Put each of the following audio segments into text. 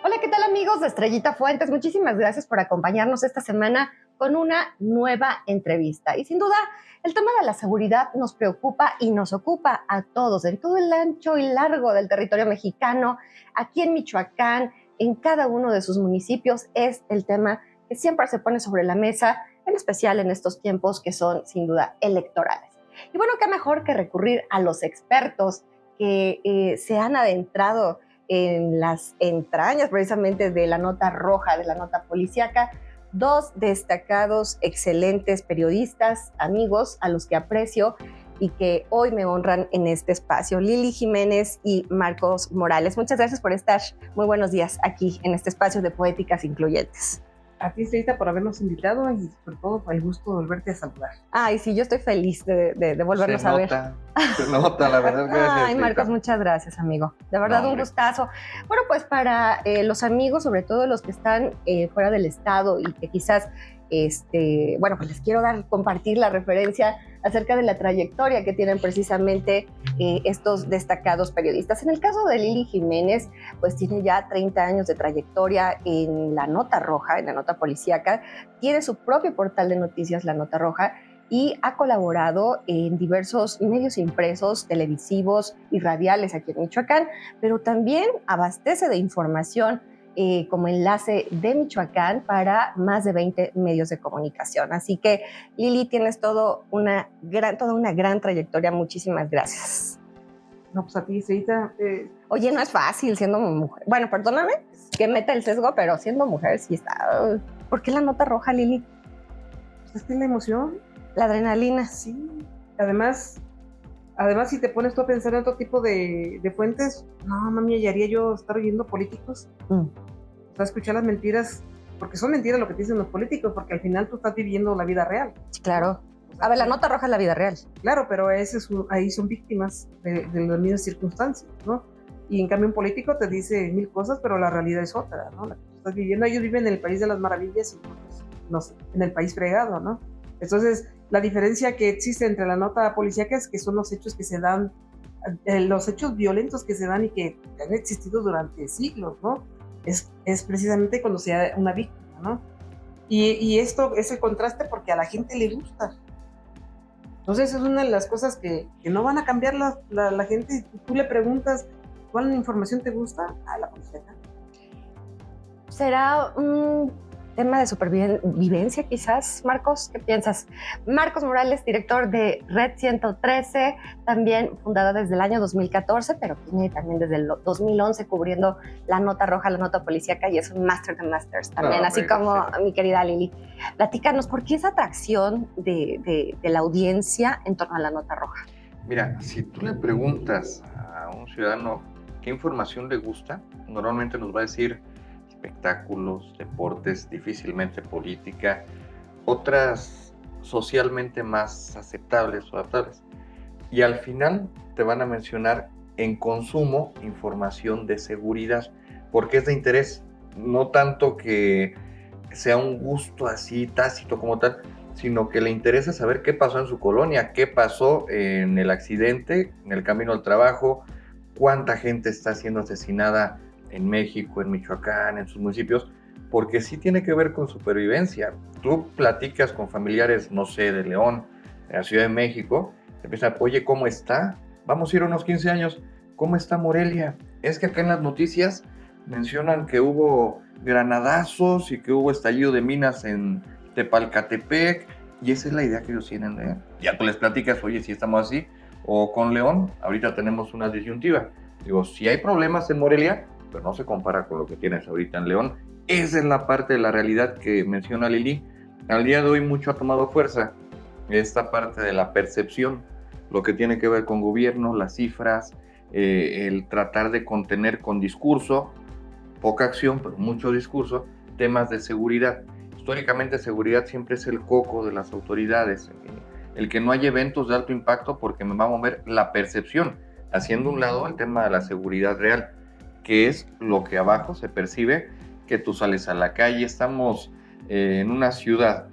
Hola, ¿qué tal amigos de Estrellita Fuentes? Muchísimas gracias por acompañarnos esta semana con una nueva entrevista. Y sin duda, el tema de la seguridad nos preocupa y nos ocupa a todos, en todo el ancho y largo del territorio mexicano, aquí en Michoacán, en cada uno de sus municipios, es el tema que siempre se pone sobre la mesa, en especial en estos tiempos que son sin duda electorales. Y bueno, qué mejor que recurrir a los expertos que se han adentrado en las entrañas precisamente de la nota roja, de la nota policíaca, dos destacados, excelentes periodistas, amigos a los que aprecio y que hoy me honran en este espacio, Lili Jiménez y Marcos Morales. Muchas gracias por estar. Muy buenos días aquí en este espacio de Poéticas Incluyentes. A ti, Estrellita, por habernos invitado y sobre todo el gusto de volverte a saludar. Ay, sí, yo estoy feliz de volvernos a ver. Se nota, la verdad. Gracias. Ay, Marcos, muchas gracias, amigo. De verdad, un gustazo. Bueno, pues para los amigos, sobre todo los que están fuera del estado y que quizás, bueno, pues les quiero compartir la referencia acerca de la trayectoria que tienen precisamente estos destacados periodistas. En el caso de Lili Jiménez, pues tiene ya 30 años de trayectoria en la Nota Roja, en la Nota Policíaca, tiene su propio portal de noticias, La Nota Roja, y ha colaborado en diversos medios impresos, televisivos y radiales aquí en Michoacán, pero también abastece de información como enlace de Michoacán para más de 20 medios de comunicación. Así que, Lili, tienes toda una gran trayectoria. Muchísimas gracias. No, pues a ti, Estrellita. Oye, no es fácil siendo mujer. Bueno, perdóname que meta el sesgo, pero siendo mujer sí está... ¿Por qué la nota roja, Lili? Pues es que es la emoción. La adrenalina. Sí. Además, si te pones tú a pensar en otro tipo de fuentes, no me hallaría yo estar oyendo políticos. O sea, escuchar las mentiras, porque son mentiras lo que te dicen los políticos, porque al final tú estás viviendo la vida real. Claro. O sea, a ver, la nota roja es la vida real. Claro, pero ahí son víctimas de las mismas circunstancias, ¿no? Y en cambio un político te dice mil cosas, pero la realidad es otra, ¿no? La que tú estás viviendo, ellos viven en el país de las maravillas y pues, no sé, en el país fregado, ¿no? Entonces, la diferencia que existe entre la nota policíaca es que son los hechos que se dan, los hechos violentos que se dan y que han existido durante siglos, ¿no? Es precisamente cuando se da una víctima, ¿no? Y esto es el contraste porque a la gente le gusta. Entonces, es una de las cosas que no van a cambiar la gente. Tú le preguntas, ¿cuál información te gusta? La policíaca. ¿Será un tema de supervivencia quizás, Marcos? ¿Qué piensas? Marcos Morales, director de Red 113, también fundada desde el año 2014, pero tiene también desde el 2011 cubriendo la nota roja, la nota policíaca, y es un máster de masters también, así como mi querida Lili. Platícanos, ¿por qué esa atracción de la audiencia en torno a la nota roja? Mira, si tú le preguntas a un ciudadano qué información le gusta, normalmente nos va a decir espectáculos, deportes, difícilmente política, otras socialmente más aceptables o adaptables. Y al final te van a mencionar en consumo información de seguridad, porque es de interés, no tanto que sea un gusto así tácito como tal, sino que le interesa saber qué pasó en su colonia, qué pasó en el accidente, en el camino al trabajo, cuánta gente está siendo asesinada en México, en Michoacán, en sus municipios, porque sí tiene que ver con supervivencia. Tú platicas con familiares, no sé, de León, de la Ciudad de México, te empiezan, oye, ¿cómo está? Vamos a ir a unos 15 años, ¿cómo está Morelia? Es que acá en las noticias mencionan que hubo granadazos y que hubo estallido de minas en Tepalcatepec, y esa es la idea que ellos tienen, ¿eh? Ya tú les platicas, oye, si estamos así, o con León, ahorita tenemos una disyuntiva. Digo, si hay problemas en Morelia, pero no se compara con lo que tienes ahorita en León. Esa es la parte de la realidad que menciona Lili. Al día de hoy mucho ha tomado fuerza esta parte de la percepción, lo que tiene que ver con gobierno, las cifras, el tratar de contener con discurso, poca acción, pero mucho discurso, temas de seguridad. Históricamente seguridad siempre es el coco de las autoridades, el que no haya eventos de alto impacto porque me va a mover la percepción, haciendo un lado el tema de la seguridad real, que es lo que abajo se percibe, que tú sales a la calle. Estamos en una ciudad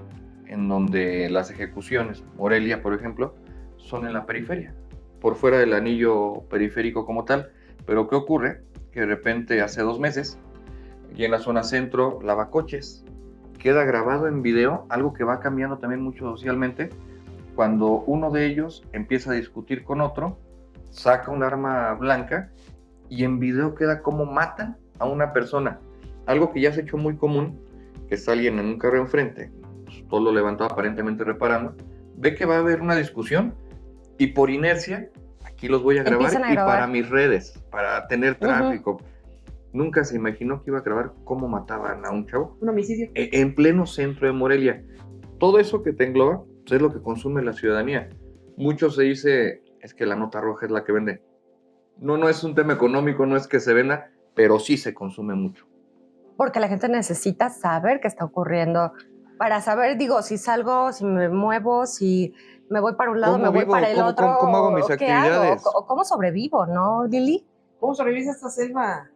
en donde las ejecuciones, Morelia por ejemplo, son en la periferia, por fuera del anillo periférico como tal. Pero ¿qué ocurre? Que de repente hace 2 meses Y en la zona centro, lavacoches. Queda grabado en video, algo que va cambiando también mucho socialmente, cuando uno de ellos empieza a discutir con otro, saca un arma blanca y en video queda como matan a una persona. Algo que ya se ha hecho muy común, que está alguien en un carro enfrente, pues, todo lo levantado aparentemente reparando, ve que va a haber una discusión y por inercia, aquí los voy a grabar y para mis redes, para tener tráfico. Nunca se imaginó que iba a grabar cómo mataban a un chavo. Un homicidio. En pleno centro de Morelia. Todo eso que te engloba pues, es lo que consume la ciudadanía. Mucho se dice, es que la nota roja es la que vende. No es un tema económico, no es que se venda, pero sí se consume mucho. Porque la gente necesita saber qué está ocurriendo. Para saber, digo, si salgo, si me muevo, si me voy para un lado, me voy para el otro. ¿Cómo hago mis actividades? ¿Qué hago? ¿Cómo sobrevivo, no, Lili? ¿Cómo sobrevives a esta selva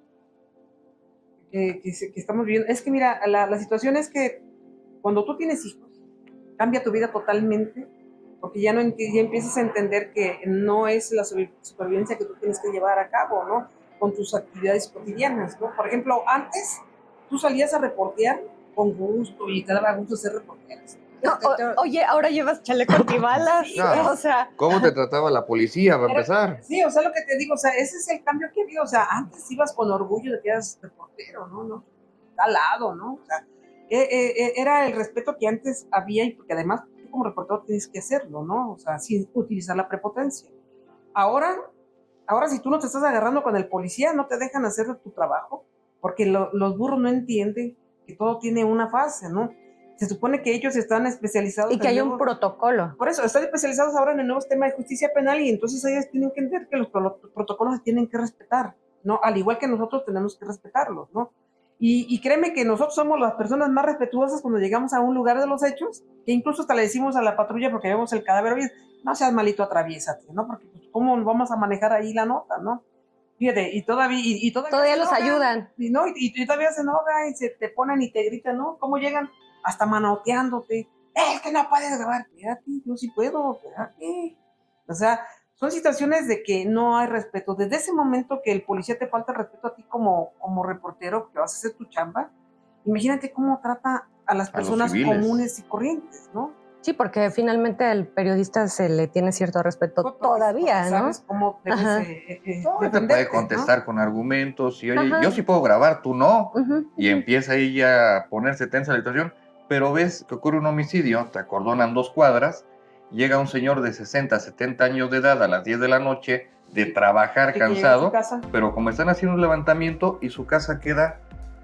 que estamos viviendo? Es que mira, la situación es que cuando tú tienes hijos, cambia tu vida totalmente, porque ya empiezas a entender que no es la supervivencia que tú tienes que llevar a cabo, ¿no? Con tus actividades cotidianas, ¿no? Por ejemplo, antes tú salías a reportear con gusto y te daba gusto ser reportero. No, oye, ahora llevas chaleco antibalas, No, o sea... ¿Cómo te trataba la policía para empezar? Sí, o sea, lo que te digo, o sea, ese es el cambio que ha habido, o sea, antes ibas con orgullo de que eras reportero, ¿no? Al lado, ¿no? O sea, era el respeto que antes había y porque además tú como reportero tienes que hacerlo, ¿no? O sea, sin utilizar la prepotencia. Ahora si tú no te estás agarrando con el policía, no te dejan hacer tu trabajo, porque los burros no entienden que todo tiene una fase, ¿no? Se supone que ellos están especializados... Y que hay un protocolo. Por eso, están especializados ahora en el nuevo sistema de justicia penal y entonces ellos tienen que entender que los protocolos se tienen que respetar, ¿no? Al igual que nosotros tenemos que respetarlos, ¿no? Y créeme que nosotros somos las personas más respetuosas cuando llegamos a un lugar de los hechos, que incluso hasta le decimos a la patrulla porque vemos el cadáver, oye, no seas malito, atraviésate, ¿no? Porque pues, ¿cómo vamos a manejar ahí la nota, no? Fíjate, y todavía los ayudan. Y todavía se enoja y se te ponen y te gritan, ¿no? ¿Cómo llegan? Hasta manoteándote. Es que no puedes grabar. Espérate, yo sí puedo, espérate. O sea, son situaciones de que no hay respeto. Desde ese momento que el policía te falta respeto a ti como reportero, que vas a hacer tu chamba, imagínate cómo trata a las personas comunes y corrientes, ¿no? Sí, porque finalmente al periodista se le tiene cierto respeto todavía, ¿no? Sabes cómo debes te puede contestar, ¿no? Con argumentos y oye, yo sí puedo grabar, tú no. Y empieza ahí ya a ponerse tensa la situación, pero ves que ocurre un homicidio, te acordonan 2 cuadras, llega un señor de 60, 70 años de edad a las 10 de la noche de trabajar cansado, pero como están haciendo un levantamiento y su casa queda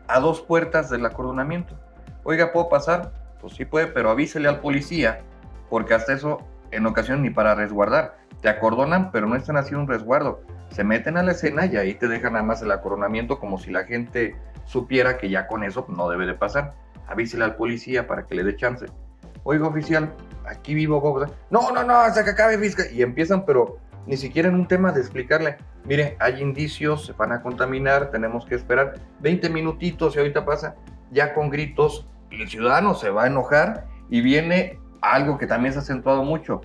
a 2 puertas del acordonamiento. Oiga, ¿puedo pasar? Pues sí puede, pero avísele al policía, porque hasta eso en ocasiones ni para resguardar. Te acordonan, pero no están haciendo un resguardo. Se meten a la escena y ahí te dejan nada más el acordonamiento como si la gente supiera que ya con eso no debe de pasar. Avísele al policía para que le dé chance. Oiga, oficial, aquí vivo. No, hasta que acabe fiscal. Y empiezan, pero ni siquiera en un tema de explicarle. Mire, hay indicios, se van a contaminar, tenemos que esperar 20 minutitos y ahorita pasa. Ya con gritos, el ciudadano se va a enojar y viene algo que también se ha acentuado mucho.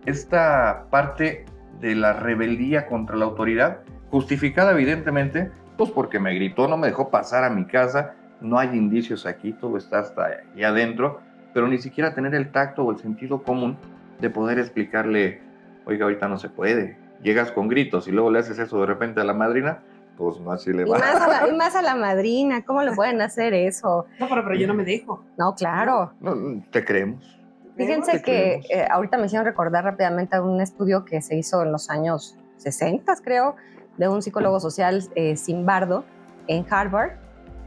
Esta parte de la rebeldía contra la autoridad, justificada evidentemente, pues porque me gritó, no me dejó pasar a mi casa, no hay indicios aquí, todo está hasta ahí adentro, pero ni siquiera tener el tacto o el sentido común de poder explicarle, oiga, ahorita no se puede. Llegas con gritos y luego le haces eso de repente a la madrina, pues no así le va. Y más a la madrina, ¿cómo le pueden hacer eso? No, pero yo no me dejo. No, claro. No, te creemos. Fíjense que ahorita me hicieron recordar rápidamente a un estudio que se hizo en los años 60, creo, de un psicólogo social Zimbardo en Harvard,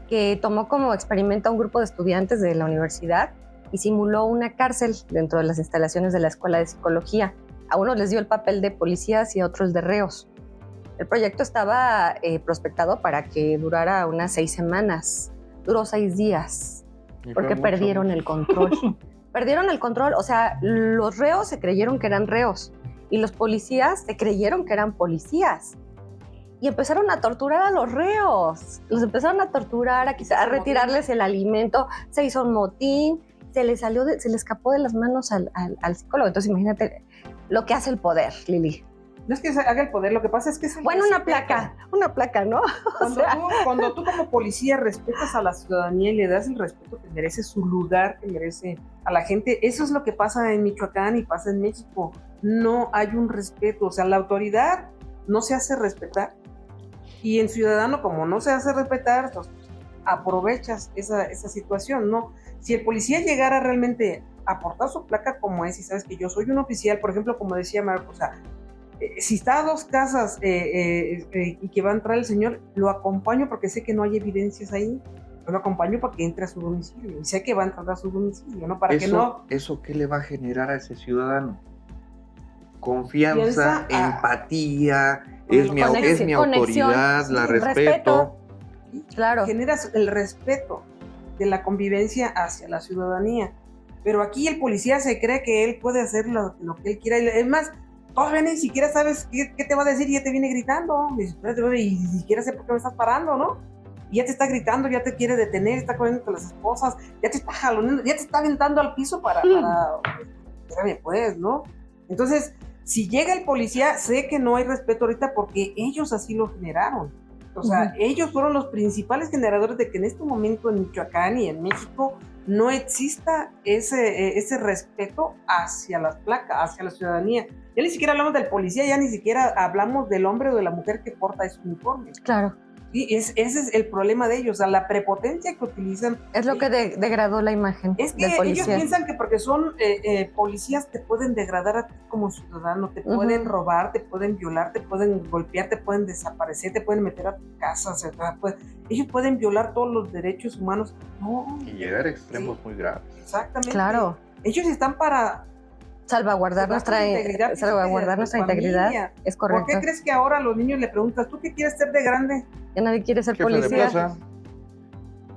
que tomó como experimento a un grupo de estudiantes de la universidad y simuló una cárcel dentro de las instalaciones de la Escuela de Psicología. A unos les dio el papel de policías y a otros de reos. El proyecto estaba prospectado para que durara unas 6 semanas. Duró 6 días, porque perdieron el control. Perdieron el control, o sea, los reos se creyeron que eran reos y los policías se creyeron que eran policías. Y empezaron a torturar a los reos. Los empezaron a torturar, a retirarles el alimento. Se hizo un motín, se le escapó de las manos al psicólogo. Entonces imagínate lo que hace el poder, Lili. No es que se haga el poder, lo que pasa es que es el Bueno, respeto. una placa, ¿no? Cuando tú como policía respetas a la ciudadanía y le das el respeto que merece, su lugar que merece a la gente, eso es lo que pasa en Michoacán y pasa en México. No hay un respeto, o sea, la autoridad no se hace respetar y en ciudadano como no se hace respetar, pues, aprovechas esa situación, ¿no? Si el policía llegara realmente a portar su placa como es y sabes que yo soy un oficial, por ejemplo, como decía Marco, o sea, si está a 2 casas y que va a entrar el señor, lo acompaño porque sé que no hay evidencias ahí. Yo lo acompaño para que entre a su domicilio y sé que va a entrar a su domicilio, ¿no? Para que no. ¿Eso qué le va a generar a ese ciudadano? Confianza, empatía, es mi autoridad, la respeto. Claro. Generas el respeto de la convivencia hacia la ciudadanía. Pero aquí el policía se cree que él puede hacer lo que él quiera. Es más, todavía ni siquiera sabes qué te va a decir y ya te viene gritando. Y ni siquiera sé por qué me estás parando, ¿no? Y ya te está gritando, ya te quiere detener, está corriendo con las esposas, ya te está jaloneando, ya te está aventando al piso para espérame pues, ¿no? Entonces, si llega el policía, sé que no hay respeto ahorita porque ellos así lo generaron. O sea, ellos fueron los principales generadores de que en este momento en Michoacán y en México no exista ese respeto hacia las placas, hacia la ciudadanía. Ya ni siquiera hablamos del policía, ya ni siquiera hablamos del hombre o de la mujer que porta ese uniforme. Claro. Sí, ese es el problema de ellos, o sea, la prepotencia que utilizan. Es lo que degradó la imagen Es que del policía. ellos piensan que porque son policías te pueden degradar a ti como ciudadano, te pueden robar, te pueden violar, te pueden golpear, te pueden desaparecer, te pueden meter a tu casa, o sea, ellos pueden violar todos los derechos humanos. No. Y llegar a extremos muy graves. Exactamente. Claro. Ellos están para salvaguardar nuestra integridad. Es correcto. ¿Por qué crees que ahora a los niños le preguntas, ¿tú qué quieres ser de grande? Ya nadie quiere ser Jefe policía. de plaza.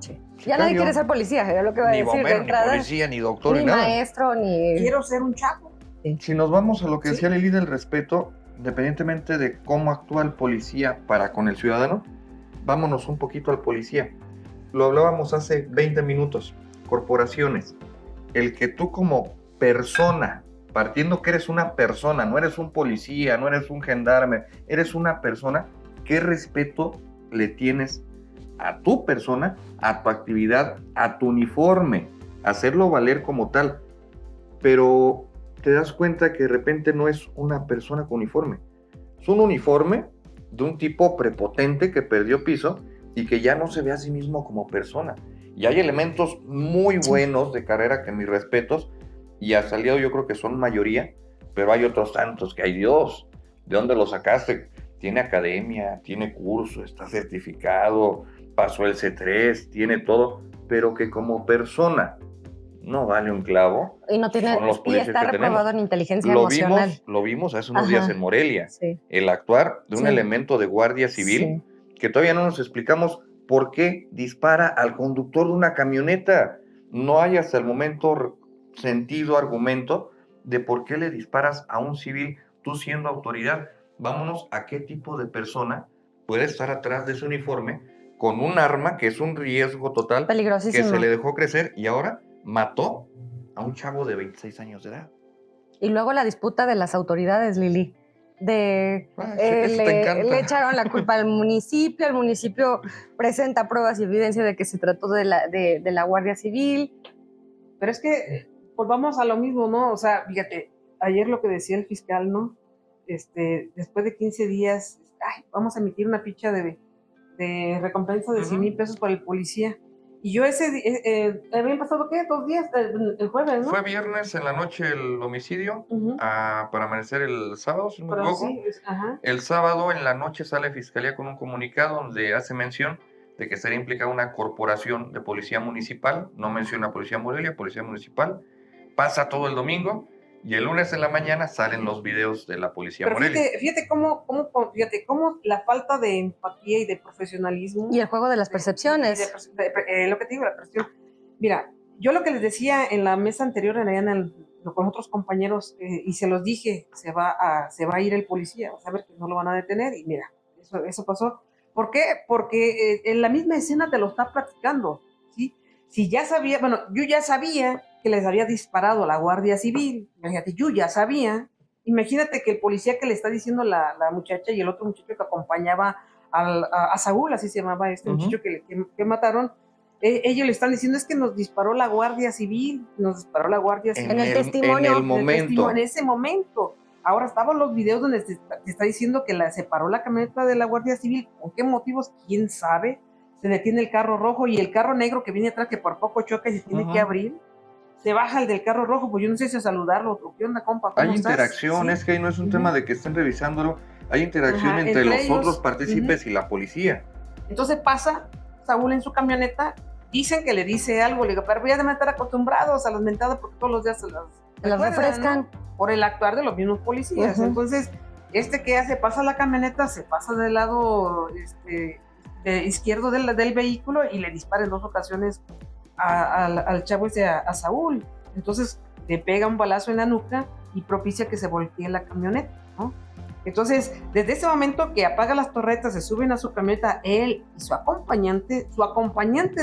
Sí. Ya nadie quiere ser policía, era lo que iba a Ni decir. bombero, de entrada, ni policía, ni doctor, ni ni nada. maestro, ni... Quiero ser un chavo. Sí. Si nos vamos a lo que decía Lili del respeto, independientemente de cómo actúa el policía para con el ciudadano, vámonos un poquito al policía. Lo hablábamos hace 20 minutos. Corporaciones. El que tú como persona, partiendo que eres una persona, no eres un policía, no eres un gendarme, eres una persona, ¿qué respeto le tienes a tu persona, a tu actividad, a tu uniforme? Hacerlo valer como tal. Pero te das cuenta que de repente no es una persona con uniforme. Es un uniforme de un tipo prepotente que perdió piso y que ya no se ve a sí mismo como persona. Y hay elementos muy buenos de carrera que mis respetos, y ha salido yo creo que son mayoría, pero hay otros tantos que, ay Dios, ¿de dónde lo sacaste? Tiene academia, tiene curso, está certificado, pasó el C3, tiene todo, pero que como persona no vale un clavo. Y no tiene, y está reprobado en inteligencia emocional. Lo vimos hace unos días en Morelia. Sí. El actuar de un elemento de guardia civil, que todavía no nos explicamos por qué dispara al conductor de una camioneta. No hay hasta el momento sentido, argumento de por qué le disparas a un civil tú siendo autoridad. Vámonos a qué tipo de persona puede estar atrás de ese uniforme con un arma que es un riesgo total, peligrosísimo, que se le dejó crecer y ahora mató a un chavo de 26 años de edad. Y luego la disputa de las autoridades, Lili, le echaron la culpa al municipio, el municipio presenta pruebas y evidencia de que se trató de la Guardia Civil. Pero es que volvamos a lo mismo, ¿no? O sea, fíjate, ayer lo que decía el fiscal, ¿no? Después de 15 días, vamos a emitir una ficha de recompensa de 100,000 pesos para el policía. Y yo habían pasado, ¿qué? 2 días, el jueves, ¿no? Fue viernes en la noche el homicidio, para amanecer el sábado, si no me equivoco. Sí, el sábado en la noche sale Fiscalía con un comunicado donde hace mención de que sería implicada una corporación de policía municipal, no menciona Policía Morelia, Policía Municipal. Pasa todo el domingo y el lunes en la mañana salen los videos de la Policía Morelia. Fíjate cómo la falta de empatía y de profesionalismo. Y el juego de las percepciones. Lo que te digo, la percepción. Mira, yo lo que les decía en la mesa anterior, con otros compañeros, y se los dije, se va a ir el policía, vas a ver que no lo van a detener, y mira, eso pasó. ¿Por qué? Porque en la misma escena te lo está platicando, ¿sí? Si ya sabía, yo ya sabía que les había disparado a la Guardia Civil, fíjate, yo ya sabía, Imagínate que el policía que le está diciendo la muchacha y el otro muchacho que acompañaba a Saúl, así se llamaba este muchacho que mataron, ellos le están diciendo, es que nos disparó la Guardia Civil, En el testimonio. En ese momento. Ahora estaban los videos donde te está diciendo que se paró la camioneta de la Guardia Civil. ¿Con qué motivos? ¿Quién sabe? Se detiene el carro rojo y el carro negro que viene atrás, que por poco choca y se tiene que abrir. Se baja el del carro rojo, pues yo no sé si a saludarlo o qué onda, compa. Hay interacción, ¿sí? Es que ahí no es un tema de que estén revisándolo, hay interacción entre los ellos, otros partícipes y la policía. Entonces pasa Saúl en su camioneta, dicen que le dice algo, le digo, pero voy a estar acostumbrados a las mentadas porque todos los días se las refrescan, ¿no? Por el actuar de los mismos policías. Entonces, ¿qué hace? Pasa la camioneta, se pasa del lado izquierdo del vehículo y le dispara en 2 ocasiones al chavo a Saúl. Entonces le pega un balazo en la nuca y propicia que se voltee la camioneta, ¿no? Entonces, desde ese momento que apaga las torretas, se suben a su camioneta, él y su acompañante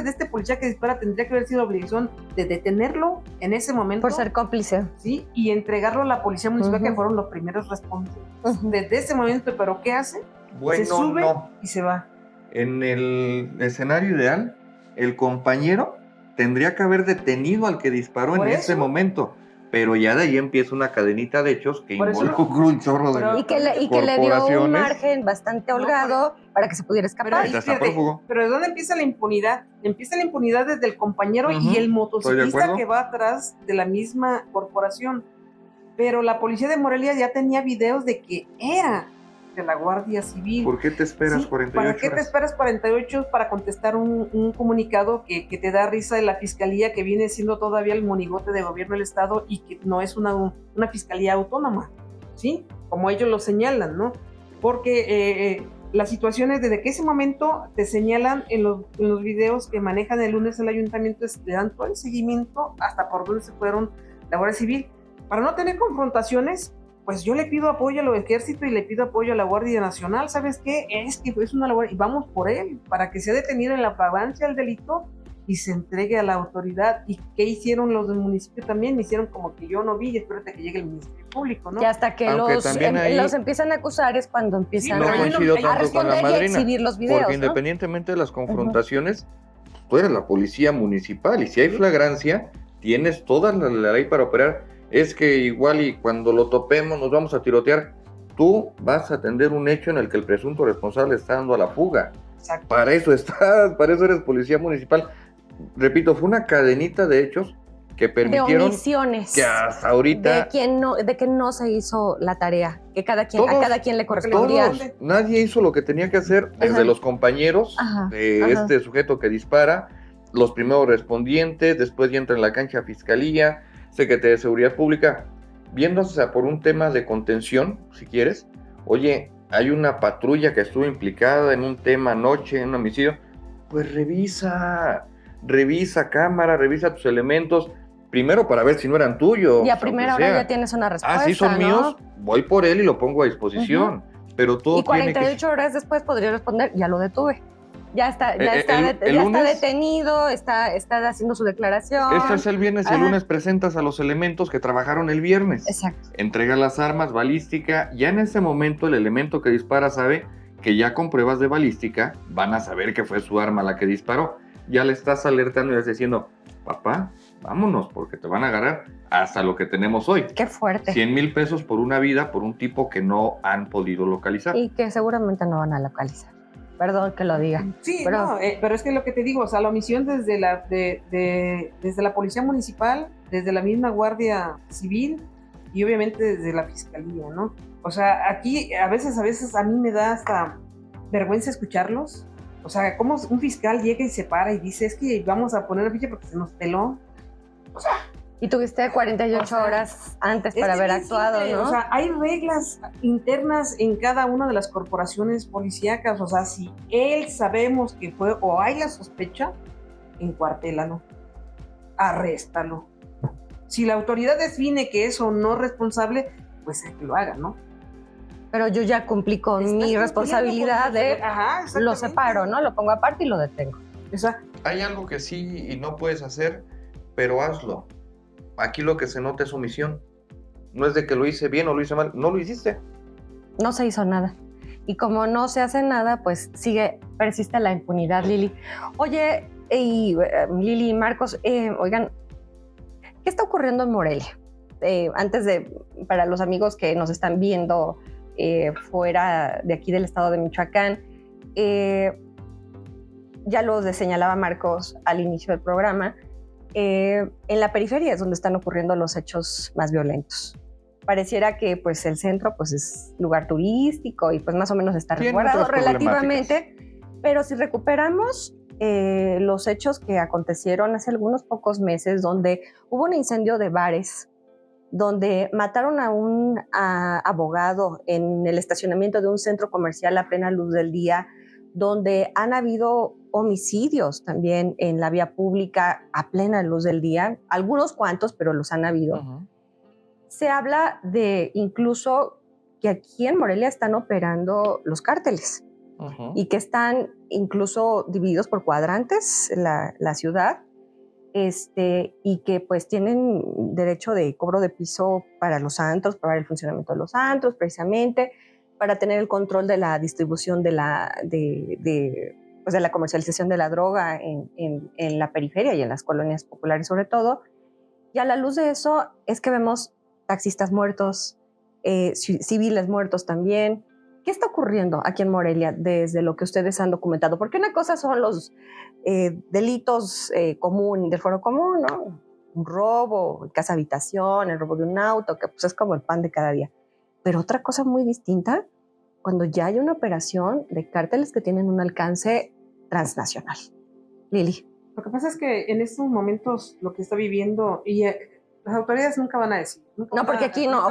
de este policía que dispara tendría que haber sido obligación de detenerlo en ese momento. Por ser cómplice. Sí, y entregarlo a la policía municipal, que fueron los primeros responsables. Desde ese momento, ¿pero qué hace? Bueno, se sube y se va. En el escenario ideal, el compañero tendría que haber detenido al que disparó en ese momento, pero ya de ahí empieza una cadenita de hechos que involucra un chorro de y que le dio un margen bastante holgado para que se pudiera escapar. Pero ¿de dónde empieza la impunidad? Empieza la impunidad desde el compañero y el motociclista que va atrás de la misma corporación. Pero la policía de Morelia ya tenía videos de que era de la Guardia Civil. ¿Por qué te esperas 48 horas? ¿Para qué te esperas 48 para contestar un comunicado que te da risa de la fiscalía, que viene siendo todavía el monigote de gobierno del estado y que no es una fiscalía autónoma, ¿sí? Como ellos lo señalan, ¿no? Porque las situaciones desde que ese momento te señalan en los videos que manejan el lunes el ayuntamiento, le dan todo el seguimiento hasta por donde se fueron la Guardia Civil. Para no tener confrontaciones, pues yo le pido apoyo al ejército y le pido apoyo a la Guardia Nacional. ¿Sabes qué? Es que es una labor y vamos por él, para que sea detenido en la flagrancia del delito y se entregue a la autoridad. ¿Y qué hicieron los del municipio también? Me hicieron como que yo no vi y espérate que llegue el Ministerio Público, ¿no? Y hasta que los empiezan a acusar es cuando empiezan a responder y exhibir los videos, porque independientemente de las confrontaciones, tú eres la policía municipal y si hay flagrancia, tienes toda la ley para operar. Es que igual y cuando lo topemos nos vamos a tirotear. Tú vas a atender un hecho en el que el presunto responsable está dando a la fuga. Exacto. Para eso estás, para eso eres policía municipal. Repito, fue una cadenita de hechos que permitieron de omisiones, que hasta ahorita de que no se hizo la tarea, que a cada quien le correspondía. Nadie hizo lo que tenía que hacer, desde los compañeros de este sujeto que dispara, los primeros respondientes, después ya entra en la cancha fiscalía, Secretaría de Seguridad Pública, viéndose por un tema de contención, si quieres. Oye, hay una patrulla que estuvo implicada en un tema anoche, en un homicidio, pues revisa cámara, revisa tus elementos, primero para ver si no eran tuyos. Y a primera hora ya tienes una respuesta, si son ¿no? míos, voy por él y lo pongo a disposición. Pero todo y 48 horas después podría responder, ya lo detuve. Ya está detenido, está haciendo su declaración. Este es el viernes y el lunes presentas a los elementos que trabajaron el viernes. Exacto. Entrega las armas, balística. Ya en ese momento el elemento que dispara sabe que ya con pruebas de balística van a saber que fue su arma la que disparó. Ya le estás alertando y le estás diciendo, papá, vámonos porque te van a agarrar hasta lo que tenemos hoy. Qué fuerte. 100,000 pesos por una vida por un tipo que no han podido localizar. Y que seguramente no van a localizar. Perdón que lo diga. Sí, pero es que lo que te digo, o sea, la omisión desde la Policía Municipal, desde la misma Guardia Civil y obviamente desde la Fiscalía, ¿no? O sea, aquí a veces a mí me da hasta vergüenza escucharlos. O sea, como un fiscal llega y se para y dice, es que vamos a poner la ficha porque se nos peló. O sea, y tuviste 48 horas antes para haber actuado, ¿no? O sea, hay reglas internas en cada una de las corporaciones policíacas. O sea, si él sabemos que fue o hay la sospecha, encuartélalo, arréstalo. Si la autoridad define que es o no responsable, pues que lo haga, ¿no? Pero yo ya cumplí con mi responsabilidad lo separo, ¿no? Lo pongo aparte y lo detengo. Hay algo que sí y no puedes hacer, pero hazlo. Aquí lo que se nota es omisión. No es de que lo hice bien o lo hice mal, no lo hiciste. No se hizo nada. Y como no se hace nada, pues persiste la impunidad, Lili. Oye, Lili y Marcos, oigan, ¿qué está ocurriendo en Morelia? Para los amigos que nos están viendo fuera de aquí del estado de Michoacán, ya lo señalaba Marcos al inicio del programa, en la periferia es donde están ocurriendo los hechos más violentos. Pareciera que pues el centro pues es lugar turístico y pues más o menos está resguardado relativamente, pero si recuperamos los hechos que acontecieron hace algunos pocos meses, donde hubo un incendio de bares, donde mataron a un abogado en el estacionamiento de un centro comercial a plena luz del día, donde han habido homicidios también en la vía pública a plena luz del día, algunos cuantos, pero los han habido. Uh-huh. Se habla de incluso que aquí en Morelia están operando los cárteles, uh-huh, y que están incluso divididos por cuadrantes la ciudad, y que pues tienen derecho de cobro de piso para los antros, para el funcionamiento de los antros, precisamente para tener el control de la distribución de la comercialización de la droga en la periferia y en las colonias populares sobre todo. Y a la luz de eso es que vemos taxistas muertos, civiles muertos también. ¿Qué está ocurriendo aquí en Morelia desde lo que ustedes han documentado? Porque una cosa son los delitos del foro común, ¿no? Un robo, casa habitación, el robo de un auto, que pues es como el pan de cada día. Pero otra cosa muy distinta, cuando ya hay una operación de cárteles que tienen un alcance transnacional. Lili. Lo que pasa es que en estos momentos lo que está viviendo, y las autoridades nunca van a decir. No, porque aquí no,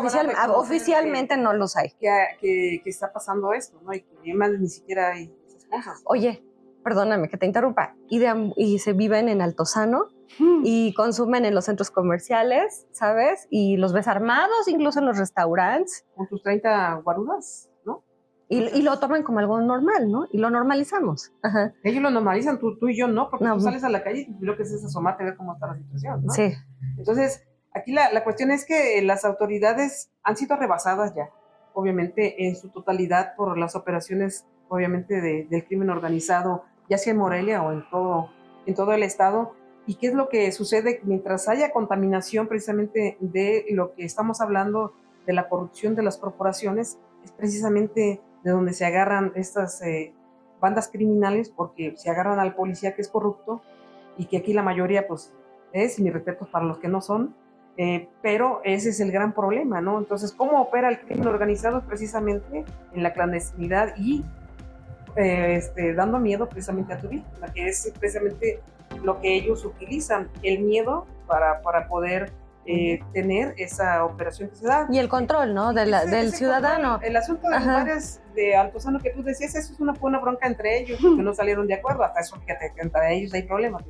oficialmente no los hay. Que está pasando esto, ¿no? Y que además ni siquiera hay esas cosas. Oye, perdóname que te interrumpa, y se viven en Altozano y consumen en los centros comerciales, ¿sabes? Y los ves armados incluso en los restaurantes. Con tus 30 guarudas, ¿no? Y lo toman como algo normal, ¿no? Y lo normalizamos. Ajá. Ellos lo normalizan, tú y yo no, porque tú sales a la calle y lo que es asomarte a ver cómo está la situación, ¿no? Sí. Entonces, aquí la cuestión es que las autoridades han sido rebasadas ya, obviamente en su totalidad por las operaciones, obviamente del crimen organizado, ya sea en Morelia o en todo el estado. ¿Y qué es lo que sucede mientras haya contaminación precisamente de lo que estamos hablando, de la corrupción de las corporaciones? Es precisamente de donde se agarran estas bandas criminales, porque se agarran al policía que es corrupto y que aquí la mayoría pues es, y mis respetos para los que no son, pero ese es el gran problema, ¿no? Entonces, ¿cómo opera el crimen organizado? Precisamente en la clandestinidad y dando miedo precisamente a tu víctima, que es precisamente lo que ellos utilizan, el miedo para poder tener esa operación que se da. Y el control, ¿no? Del ciudadano. Control. El asunto de los bares de Altozano que tú decías, eso es una bronca entre ellos, porque no salieron de acuerdo, hasta eso que entre ellos hay problemas.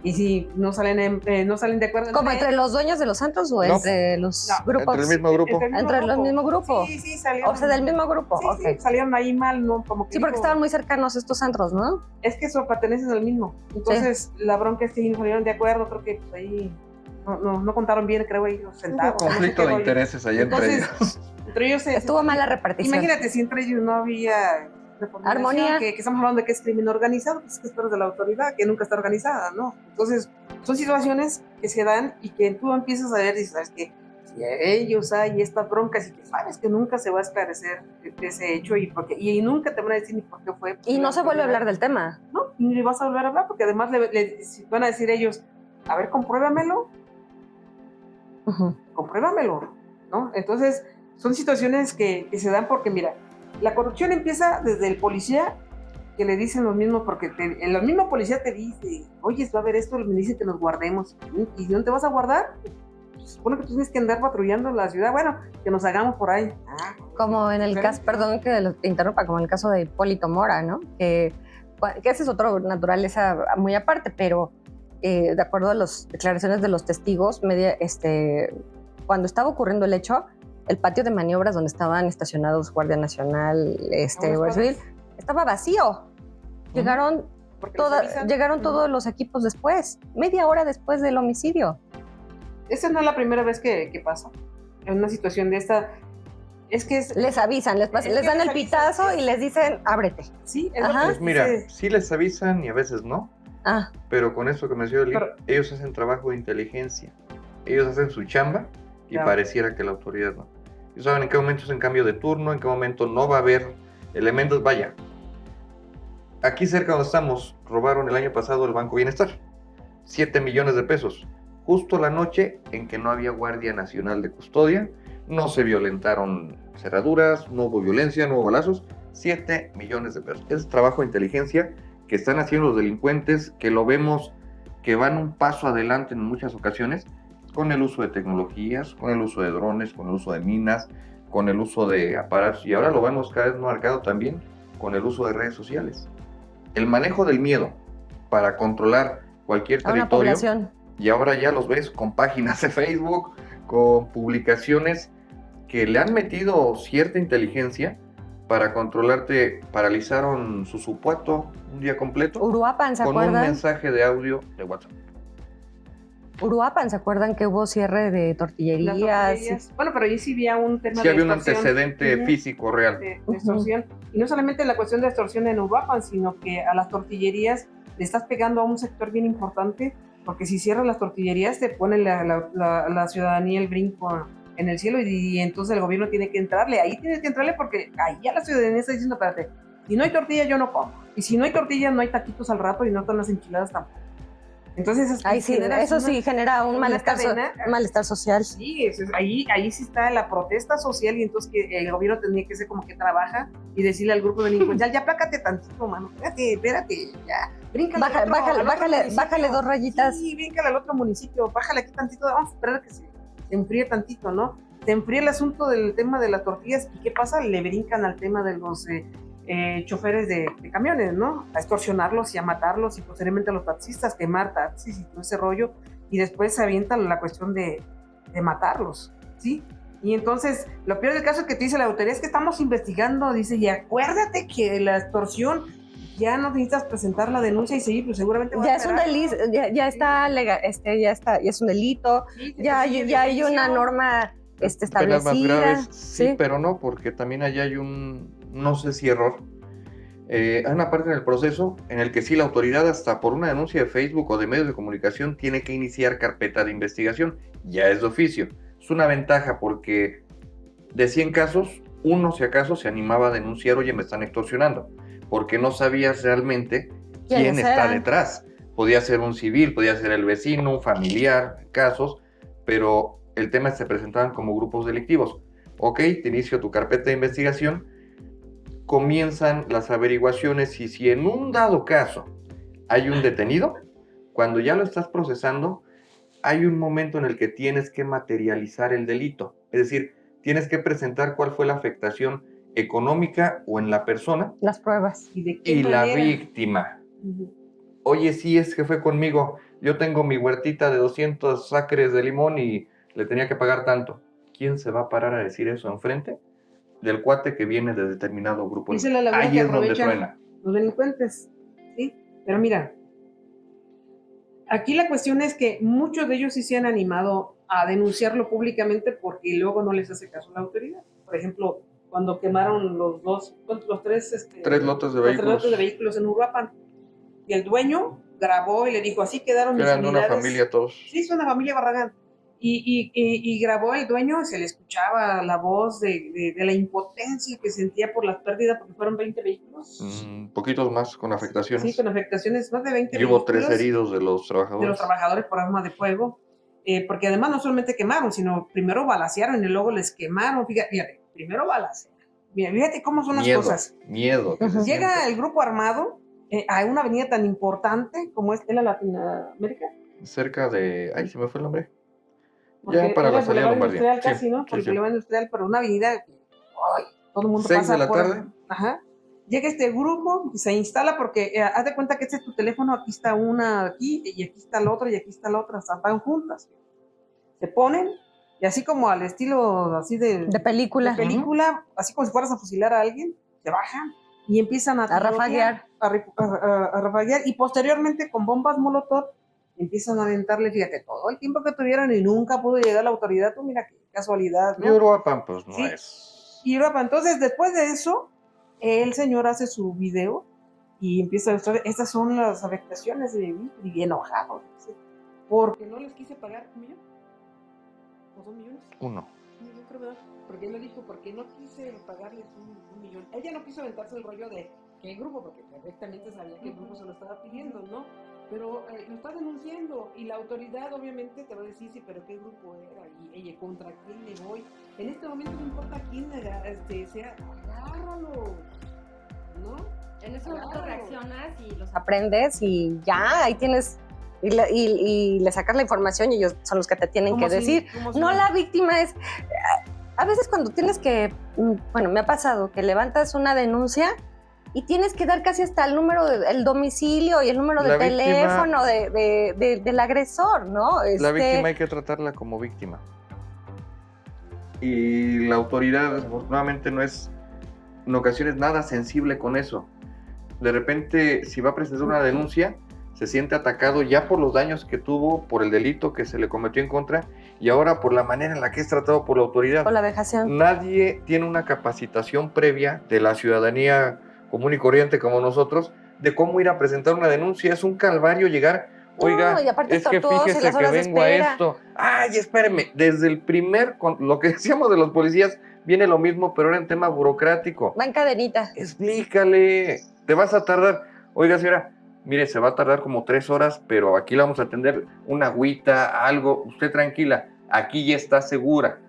Y si no salen de acuerdo. ¿Como entre los dueños de los antros o entre los grupos? Entre el mismo grupo. Entre el mismo grupo. Sí, salieron. O sea, del mismo grupo. Sí, okay. Sí, salieron ahí mal, ¿no? Como que sí, porque estaban muy cercanos estos antros, ¿no? Es que eso pertenecen al mismo. Entonces, la bronca es que no salieron de acuerdo, creo que pues ahí no contaron bien, creo, ellos sentados. Un conflicto de intereses ahí entre ellos. Entre ellos estuvo mala repartición. Imagínate si entre ellos no había armonía, que estamos hablando de que es crimen organizado, pues que esperas de la autoridad, que nunca está organizada, ¿no? Entonces, son situaciones que se dan y que tú empiezas a ver y sabes que si ellos hay estas broncas y que sabes que nunca se va a esclarecer ese hecho y nunca te van a decir ni por qué fue. Y no se vuelve a hablar del tema. No, ni vas a volver a hablar porque además le van a decir ellos, a ver, compruébamelo, compruébamelo, ¿no? Entonces, son situaciones que se dan porque, mira, la corrupción empieza desde el policía, que le dicen los mismos, porque el mismo policía te dice, oye, va a haber esto, me dice que nos guardemos. ¿Y dónde te vas a guardar? Se supone que tú tienes que andar patrullando la ciudad. Bueno, que nos hagamos por ahí. Como en el caso, perdón que lo interrumpa, como en el caso de Hipólito Mora, ¿no? Que ese es otro naturaleza muy aparte, pero de acuerdo a las declaraciones de los testigos, cuando estaba ocurriendo el hecho, el patio de maniobras donde estaban estacionados Guardia Nacional, Westville, estaba vacío. Llegaron todos los equipos después, media hora después del homicidio. Esa no es la primera vez que pasa. en una situación de esta, es que es... Les avisan, les dan el avisan, pitazo y les dicen, ábrete. Sí, es Ajá. lo que Pues mira, dice. sí les avisan y a veces no, pero con eso que mencionó Lili, Pero- ellos hacen trabajo de inteligencia. Ellos hacen su chamba y Claro. pareciera que la autoridad no. Ellos saben en qué momento es en cambio de turno, en qué momento no va a haber elementos. Vaya, aquí cerca donde estamos, robaron el año pasado el Banco Bienestar. 7 millones de pesos. Justo la noche en que no había Guardia Nacional de Custodia, no se violentaron cerraduras, no hubo violencia, no hubo balazos. 7 millones de pesos. Es trabajo de inteligencia que están haciendo los delincuentes, que lo vemos que van un paso adelante en muchas ocasiones con el uso de tecnologías, con el uso de drones, con el uso de minas, con el uso de aparatos, y ahora lo vemos cada vez más marcado también con el uso de redes sociales. El manejo del miedo para controlar cualquier A una territorio, población. y ahora ya los ves con páginas de Facebook, con publicaciones que le han metido cierta inteligencia para controlarte. Paralizaron Susupuato un día completo Uruapan, ¿se con un acuerdan? mensaje de audio de WhatsApp. Uruapan, ¿se acuerdan que hubo cierre de Las tortillerías? tortillerías. Bueno, pero ahí sí había un tema Sí de había un extorsión. antecedente Ujú. físico real. De extorsión. Y no solamente la cuestión de extorsión en Uruapan, sino que a las tortillerías le estás pegando a un sector bien importante, porque si cierras las tortillerías te pone la ciudadanía el brinco en el cielo y entonces el gobierno tiene que entrarle. Ahí tienes que entrarle porque ahí ya la ciudadanía está diciendo, espérate, si no hay tortilla yo no como. Y si no hay tortilla no hay taquitos al rato y no están las enchiladas tampoco. Entonces Ahí sí, eso sí genera un una malestar, cadena. un malestar social. Sí, ahí sí está la protesta social y entonces que el gobierno tendría que ser como que trabaja y decirle al grupo delincuencial, ya plácate tantito, mano, espérate, ya, bríncale al otro municipio. Bájale 2 rayitas. Sí, bríncale al otro municipio, bájale aquí tantito, vamos a esperar a que se enfríe tantito, ¿no? Se enfría el asunto del tema de las tortillas y ¿qué pasa? Le brincan al tema de los choferes de camiones, ¿no? A extorsionarlos y a matarlos y posteriormente a los taxistas, quemar taxis y todo ese rollo, y después se avienta la cuestión de matarlos, ¿sí? Y entonces, lo peor del caso es que te dice la autoridad es que estamos investigando, dice, y acuérdate que la extorsión ya no necesitas presentar la denuncia y seguir, pues seguramente va Ya a es un esperar, delito, ¿no? ya está legal, ya es un delito, Sí, ya hay una norma Penas más establecida. graves, sí, pero no, porque también allá hay no sé si error. Hay una parte en el proceso en el que sí la autoridad, hasta por una denuncia de Facebook o de medios de comunicación, tiene que iniciar carpeta de investigación. Ya es de oficio. Es una ventaja porque de 100 casos, uno si acaso se animaba a denunciar, oye, me están extorsionando, porque no sabías realmente quién está detrás. Podía ser un civil, podía ser el vecino, un familiar, casos, pero el tema es que se presentaban como grupos delictivos. Ok, te inicio tu carpeta de investigación, comienzan las averiguaciones y si en un dado caso hay un detenido, cuando ya lo estás procesando, hay un momento en el que tienes que materializar el delito. Es decir, tienes que presentar cuál fue la afectación económica o en la persona Las pruebas. ¿Y de qué y la manera? víctima. Ujú. Oye, sí, es que fue conmigo. Yo tengo mi huertita de 200 acres de limón y le tenía que pagar tanto. ¿Quién se va a parar a decir eso enfrente del cuate que viene de determinado grupo? Esa es la laguna Ahí que es donde aprovechan truena. los delincuentes, ¿sí? Pero mira, aquí la cuestión es que muchos de ellos sí se han animado a denunciarlo públicamente porque luego no les hace caso la autoridad. Por ejemplo, cuando quemaron los tres 3 lotes de los 3 vehículos. lotes de vehículos en Uruapan, y el dueño grabó y le dijo, así quedaron Que mis eran de una unidades. familia todos. Sí, es una familia Barragán. Y grabó el dueño, se le escuchaba la voz de la impotencia que sentía por las pérdidas, porque fueron 20 vehículos. Poquitos más con afectaciones. Sí, con afectaciones, más de 20 Y hubo vehículos 3 heridos de los trabajadores. por arma de fuego. Porque además no solamente quemaron, sino primero balacearon y luego les quemaron. Fíjate, primero balacearon. Fíjate cómo son las cosas. Miedo. Que se Llega siente. el grupo armado a una avenida tan importante como es la Latinoamérica. Cerca de... Ay, se me fue el nombre. Porque Ya para era la el salida de Boulevard Lombardía. Industrial casi, ¿no? Por el Boulevard Industrial, pero una avenida, ay, todo el mundo 6 pasa de la por... tarde. Ajá. Llega este grupo y se instala porque haz de cuenta que este es tu teléfono, aquí está una aquí y aquí está la otra y aquí está la otra, están juntas. Se ponen y así como al estilo así de película. Así como si fueras a fusilar a alguien, se bajan y empiezan a rafaguear. A rafaguear y posteriormente con bombas molotov empiezan a aventarle, fíjate, todo el tiempo que tuvieron y nunca pudo llegar la autoridad. Tú mira que casualidad, Y ¿no? Uruapan, pues no Sí. es. Y Rafa, entonces después de eso, el señor hace su video y empieza a mostrar, estas son las afectaciones de mi vida, y bien enojado, dice, porque no les quise pagar $1 millón o 2 millones. 1. Yo creo, ¿verdad? Porque él le dijo, porque no quise pagarles un millón. Ella no quiso aventarse el rollo de qué grupo, porque perfectamente sabía que el grupo se lo estaba pidiendo, ¿no? Pero lo está denunciando y la autoridad obviamente te va a decir, sí, pero qué grupo era y ella, contra quién me voy. En este momento no importa quién sea, agárralo, ¿no? En ese momento Claro. reaccionas y los aprendes y ya, ahí tienes, y le sacas la información y ellos son los que te tienen que decir. No, la víctima es, a veces cuando tienes que, bueno, me ha pasado que levantas una denuncia y tienes que dar casi hasta el número, el domicilio y el número de La víctima- teléfono del agresor, ¿no? La víctima hay que tratarla como víctima. Y la autoridad, desafortunadamente, no es en ocasiones nada sensible con eso. De repente, si va a presentar una denuncia, se siente atacado ya por los daños que tuvo, por el delito que se le cometió en contra y ahora por la manera en la que es tratado por la autoridad. Por la vejación. Nadie tiene una capacitación previa de la ciudadanía común y corriente como nosotros de cómo ir a presentar una denuncia. Es un calvario llegar, oiga, y aparte es que tortuoso y fíjese las que horas de vengo a espera. esto. Ay, espéreme, desde el lo que decíamos de los policías, viene lo mismo, pero ahora en tema burocrático. Va en cadenita. Explícale, te vas a tardar. Oiga, señora, mire, se va a tardar como 3 horas, pero aquí le vamos a atender una agüita, algo. Usted tranquila, aquí ya está segura.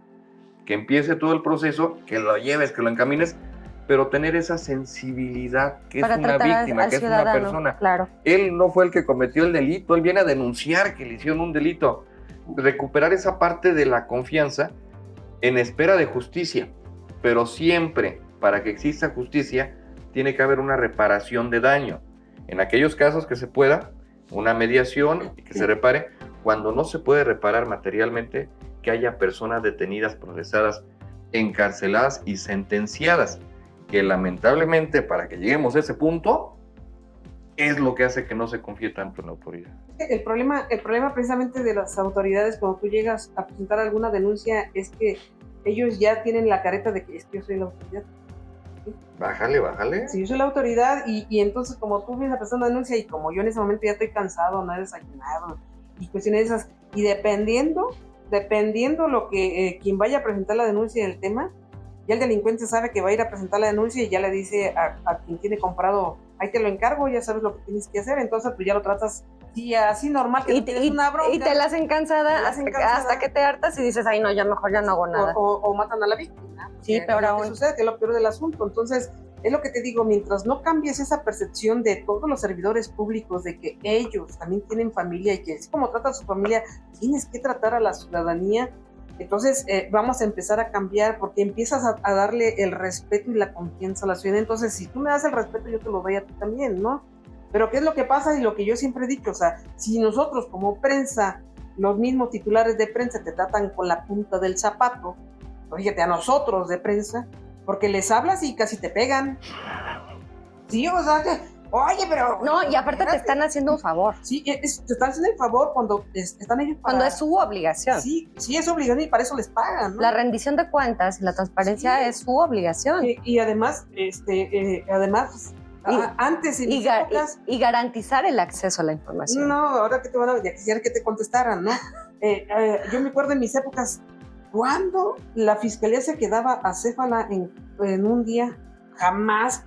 Que empiece todo el proceso, que lo lleves, que lo encamines, pero tener esa sensibilidad que Para es una tratar víctima, al que es una ciudadano, persona. claro. Él no fue el que cometió el delito, él viene a denunciar que le hicieron un delito. Recuperar esa parte de la confianza en espera de justicia, pero siempre para que exista justicia tiene que haber una reparación de daño. En aquellos casos que se pueda, una mediación y que se repare. Cuando no se puede reparar materialmente, que haya personas detenidas, procesadas, encarceladas y sentenciadas, que lamentablemente para que lleguemos a ese punto es lo que hace que no se confíe tanto en la autoridad. El problema precisamente de las autoridades cuando tú llegas a presentar alguna denuncia es que ellos ya tienen la careta de que es que yo soy la autoridad. ¿Sí? Bájale. Si yo soy la autoridad y entonces como tú vienes a presentar una denuncia y como yo en ese momento ya estoy cansado, no he desayunado y cuestiones de esas, y dependiendo lo que quien vaya a presentar la denuncia del tema, ya el delincuente sabe que va a ir a presentar la denuncia y ya le dice a quien tiene comprado, ahí te lo encargo, ya sabes lo que tienes que hacer, entonces pues ya lo tratas así normal, que Y, no tienes una bronca. y te la hacen cansada hasta que te hartas y dices, ay no, ya mejor ya no hago nada. O matan a la víctima. Sí, peor es lo aún. que sucede, que es lo peor del asunto. Entonces, es lo que te digo, mientras no cambies esa percepción de todos los servidores públicos de que ellos también tienen familia y que así como tratan a su familia, tienes que tratar a la ciudadanía, entonces vamos a empezar a cambiar porque empiezas a darle el respeto y la confianza a la ciudadanía. Entonces, si tú me das el respeto, yo te lo doy a ti también, ¿no? Pero ¿qué es lo que pasa? Y lo que yo siempre he dicho, o sea, si nosotros como prensa, los mismos titulares de prensa te tratan con la punta del zapato, fíjate, a nosotros de prensa, porque les hablas y casi te pegan. Sí, o sea, oye, pero... No, y aparte te están haciendo un favor. Sí, te están haciendo el favor cuando están ellos para... Cuando es su obligación. Sí, es obligación y para eso les pagan, ¿no? La rendición de cuentas y la transparencia es su obligación. Y además, antes en mis épocas... Y garantizar el acceso a la información. No, ahora que te van a quisiera que te contestaran, ¿no? Yo me acuerdo en mis épocas, cuando la fiscalía se quedaba acéfala en un día, jamás,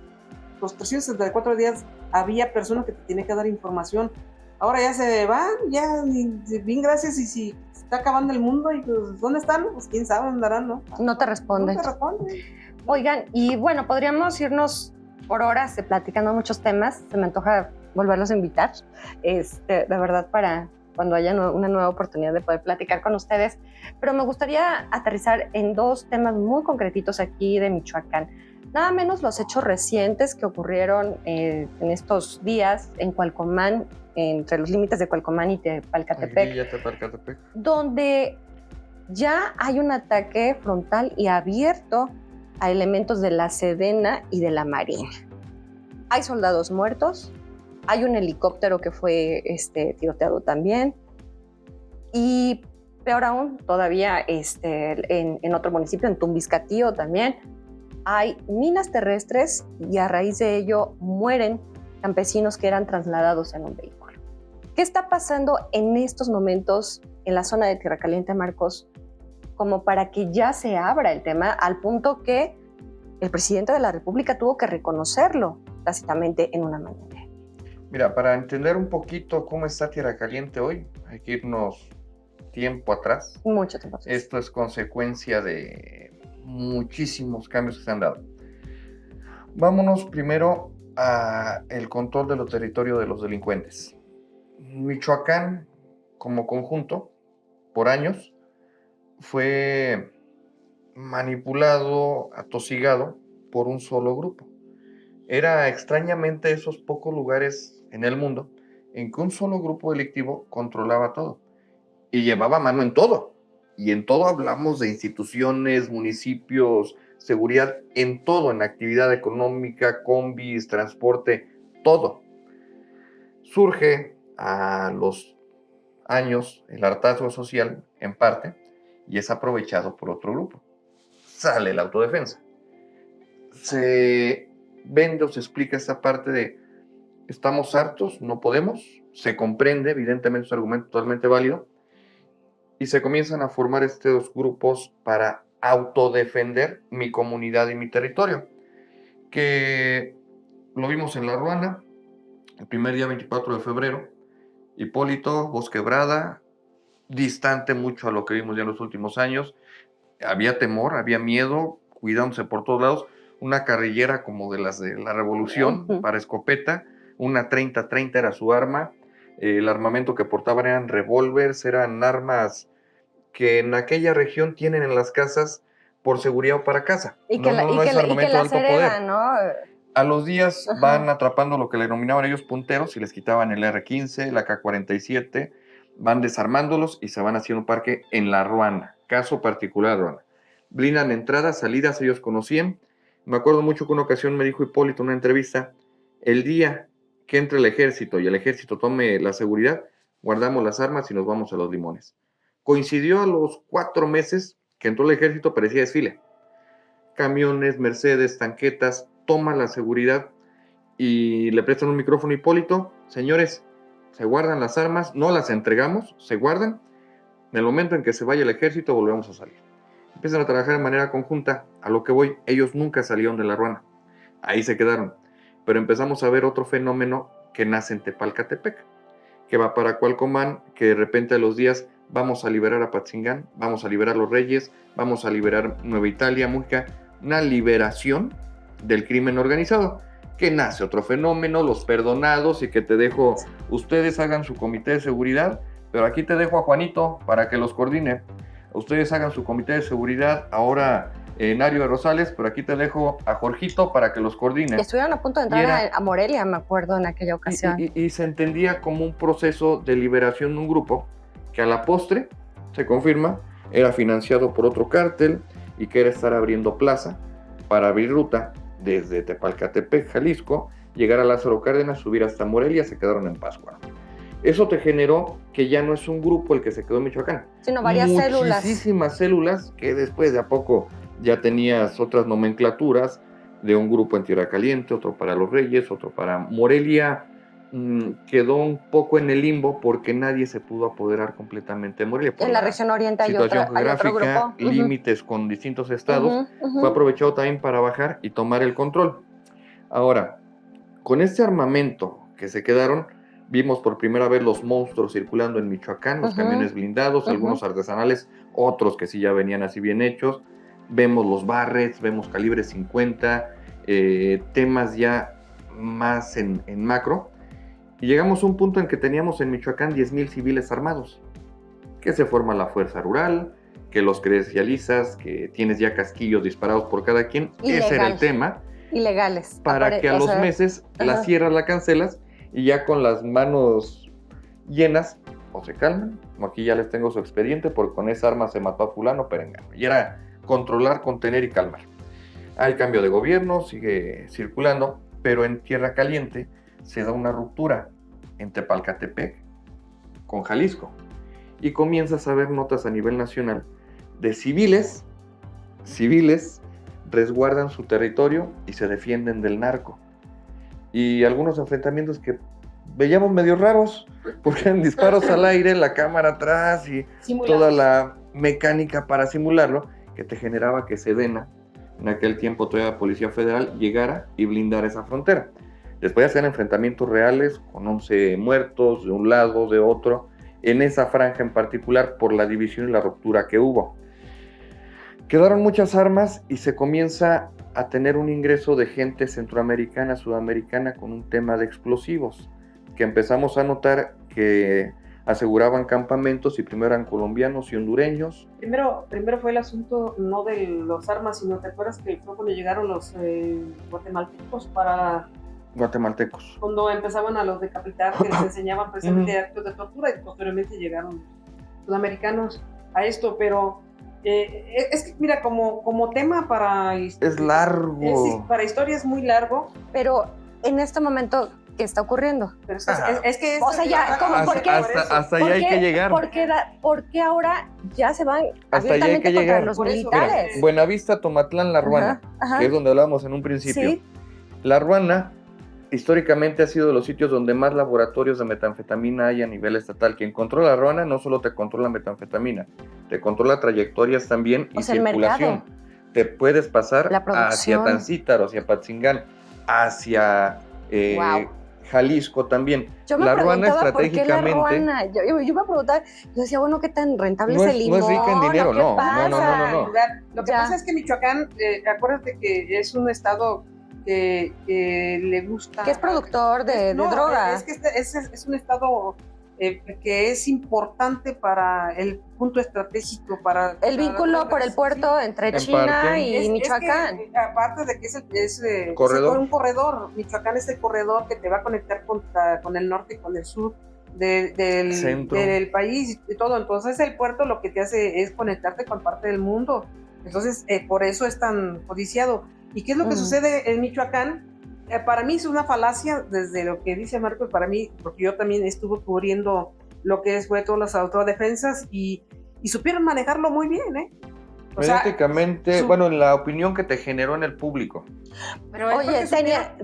los 364 días, había personas que te tienen que dar información. Ahora ya se van, ya bien gracias, y si está acabando el mundo, y pues, ¿dónde están? Pues quién sabe, ¿dónde andarán, no? No te responden. No te responden. Oigan, y bueno, podríamos irnos por horas platicando muchos temas. Se me antoja volverlos a invitar, de verdad, para cuando haya una nueva oportunidad de poder platicar con ustedes. Pero me gustaría aterrizar en 2 temas muy concretitos aquí de Michoacán. Nada menos los hechos recientes que ocurrieron en estos días en Cualcomán, entre los límites de Cualcomán y Tepalcatepec, donde ya hay un ataque frontal y abierto a elementos de la Sedena y de la Marina. Hay soldados muertos, hay un helicóptero que fue tiroteado también, peor aún, todavía en otro municipio, en Tumbiscatío también, hay minas terrestres y a raíz de ello mueren campesinos que eran trasladados en un vehículo. ¿Qué está pasando en estos momentos en la zona de Tierra Caliente, Marcos, como para que ya se abra el tema al punto que el presidente de la República tuvo que reconocerlo tácitamente en una mañanera? Mira, para entender un poquito cómo está Tierra Caliente hoy, hay que irnos tiempo atrás. Mucho tiempo atrás. Esto es consecuencia de muchísimos cambios que se han dado. Vámonos primero a el control de los territorios de los delincuentes. Michoacán, como conjunto, por años, fue manipulado, atosigado por un solo grupo. Era extrañamente esos pocos lugares en el mundo en que un solo grupo delictivo controlaba todo y llevaba mano en todo. Y en todo hablamos de instituciones, municipios, seguridad, en todo, en actividad económica, combis, transporte, todo. Surge a los años el hartazgo social, en parte, y es aprovechado por otro grupo. Sale la autodefensa. Se vende o se explica esta parte de estamos hartos, no podemos, se comprende, evidentemente es un argumento totalmente válido, y se comienzan a formar estos grupos para autodefender mi comunidad y mi territorio, que lo vimos en La Ruana, el primer día 24 de febrero, Hipólito, Voz Quebrada, distante mucho a lo que vimos ya en los últimos años, había temor, había miedo, cuidándose por todos lados, una carrillera como de las de la Revolución para escopeta, una 30-30 era su arma, el armamento que portaban eran revólveres, eran armas que en aquella región tienen en las casas por seguridad o para casa. Y que, no es armamento de alto poder. ¿No? A los días van atrapando lo que le denominaban ellos punteros y les quitaban el R-15, el AK-47, van desarmándolos y se van haciendo un parque en La Ruana, caso particular de Ruana. Blindan entradas, salidas, ellos conocían. Me acuerdo mucho que una ocasión me dijo Hipólito en una entrevista, el día que entre el ejército y el ejército tome la seguridad, guardamos las armas y nos vamos a Los Limones. Coincidió a los 4 meses que entró el ejército, parecía desfile. Camiones, Mercedes, tanquetas, toman la seguridad y le prestan un micrófono a Hipólito. Señores, se guardan las armas, no las entregamos, se guardan. En el momento en que se vaya el ejército, volvemos a salir. Empiezan a trabajar de manera conjunta. A lo que voy, ellos nunca salieron de La Ruana. Ahí se quedaron. Pero empezamos a ver otro fenómeno que nace en Tepalcatepec, que va para Cualcomán, que de repente a los días vamos a liberar a Patzingán, vamos a liberar Los Reyes, vamos a liberar Nueva Italia, Mújica, una liberación del crimen organizado, que nace otro fenómeno, los perdonados, y que te dejo, ustedes hagan su comité de seguridad, pero aquí te dejo a Juanito para que los coordine, ustedes hagan su comité de seguridad, ahora Nario de Rosales, pero aquí te dejo a Jorgito para que los coordine. Y estuvieron a punto de entrar a Morelia, me acuerdo, en aquella ocasión. Y se entendía como un proceso de liberación de un grupo que a la postre, se confirma, era financiado por otro cártel y que era estar abriendo plaza para abrir ruta desde Tepalcatepec, Jalisco, llegar a Lázaro Cárdenas, subir hasta Morelia, se quedaron en Pátzcuaro. Eso te generó que ya no es un grupo el que se quedó en Michoacán, sino varias células. Muchísimas células que después de a poco ya tenías otras nomenclaturas de un grupo en Tierra Caliente, otro para Los Reyes, otro para Morelia. Quedó un poco en el limbo porque nadie se pudo apoderar completamente de Morelia. En la región oriente hay situación geográfica, otro grupo. Límites con distintos estados, fue aprovechado también para bajar y tomar el control. Ahora, con este armamento que se quedaron, vimos por primera vez los monstruos circulando en Michoacán, los camiones blindados, algunos artesanales, otros que sí ya venían así bien hechos. Vemos los Barretts, vemos calibre 50, temas ya más en macro. Y llegamos a un punto en que teníamos en Michoacán 10,000 civiles armados, que se forma la fuerza rural, que los credencializas, que tienes ya casquillos disparados por cada quien. Ilegal. Ese era el tema. Ilegales. Para que a los meses la cierras, la cancelas, y ya con las manos llenas, o se calman, o aquí ya les tengo su expediente, porque con esa arma se mató a fulano, perengano. Y era controlar, contener y calmar. Hay cambio de gobierno, sigue circulando, pero en Tierra Caliente se da una ruptura en Tepalcatepec con Jalisco. y comienzas a ver notas a nivel nacional de civiles resguardan su territorio y se defienden del narco. Y algunos enfrentamientos que veíamos medio raros, porque eran disparos al aire, la cámara atrás y toda la mecánica para simularlo, que te generaba que Sedena, en aquel tiempo todavía la Policía Federal, llegara y blindara esa frontera. Después hacían enfrentamientos reales con 11 muertos de un lado, de otro, en esa franja en particular por la división y la ruptura que hubo. Quedaron muchas armas y se comienza a tener un ingreso de gente centroamericana, sudamericana con un tema de explosivos, que empezamos a notar que aseguraban campamentos y primero eran colombianos y hondureños. Primero fue el asunto no de las armas, sino te acuerdas que fue cuando llegaron los guatemaltecos cuando empezaban a los decapitar, que les enseñaban precisamente actos de tortura y posteriormente llegaron sudamericanos a esto, pero es que mira, como tema para... Es largo. Para historia es muy largo. Pero en este momento, ¿qué está ocurriendo? Pero es que... O sea, ya, como, ¿por qué? Hasta allá hay que llegar. ¿Por qué ahora ya se van hasta allá hay que contra llegar. los militares? Mira, Buenavista, Tomatlán, La Ruana, que es donde hablábamos en un principio. Sí. La Ruana históricamente ha sido de los sitios donde más laboratorios de metanfetamina hay a nivel estatal. Quien controla La Ruana no solo te controla metanfetamina, te controla trayectorias también y circulación. Te puedes pasar hacia Tancítaro, hacia Patzingán, hacia Jalisco también. Yo me preguntaba por qué La Ruana. Yo me preguntaba, yo decía, bueno, ¿qué tan rentable es el limón? No es rica en dinero, no. Lo que pasa es que Michoacán, acuérdate que es un estado que le gusta... Que es productor de droga. Es que es un estado que es importante para el punto estratégico, para... El vínculo por el puerto entre China y Michoacán. Es que, aparte de que es un corredor, Michoacán es el corredor que te va a conectar con el norte y con el sur del país y todo. Entonces el puerto lo que te hace es conectarte con parte del mundo. Entonces por eso es tan codiciado. ¿Y qué es lo que sucede en Michoacán? Para mí es una falacia desde lo que dice Marcos, para mí, porque yo también estuve cubriendo lo que fue todas las autodefensas y supieron manejarlo muy bien, ¿eh? Mediáticamente, en la opinión que te generó en el público. Pero oye,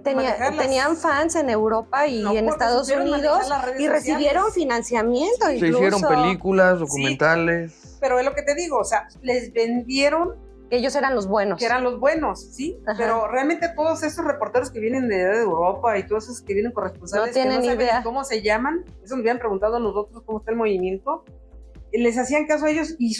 tenían fans en Europa y en Estados Unidos y recibieron financiamiento. Se hicieron películas, documentales. Sí, pero es lo que te digo, o sea, les vendieron que ellos eran los buenos. Que eran los buenos, sí. Ajá. Pero realmente todos esos reporteros que vienen de Europa y todos esos que vienen corresponsales, no tienen que no idea cómo se llaman, eso nos habían preguntado a nosotros cómo está el movimiento, les hacían caso a ellos y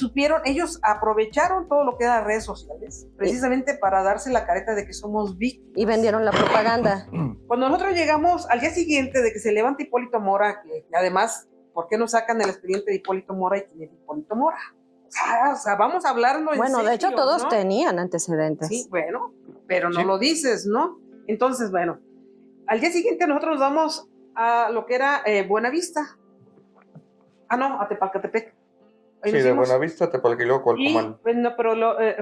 ellos aprovecharon todo lo que era redes sociales, precisamente para darse la careta de que somos big. Y vendieron la propaganda. Cuando nosotros llegamos al día siguiente de que se levanta Hipólito Mora, que además, ¿por qué no sacan el expediente de Hipólito Mora y quién es Hipólito Mora? O sea, vamos a hablarlo en serio, de hecho todos tenían antecedentes. Sí, bueno, pero no lo dices, ¿no? Entonces, bueno, al día siguiente nosotros nos vamos a lo que era Buenavista. A Tepalcatepec. Sí, de Buenavista a Tepalcatepec y luego Cualcomán. Bueno, pero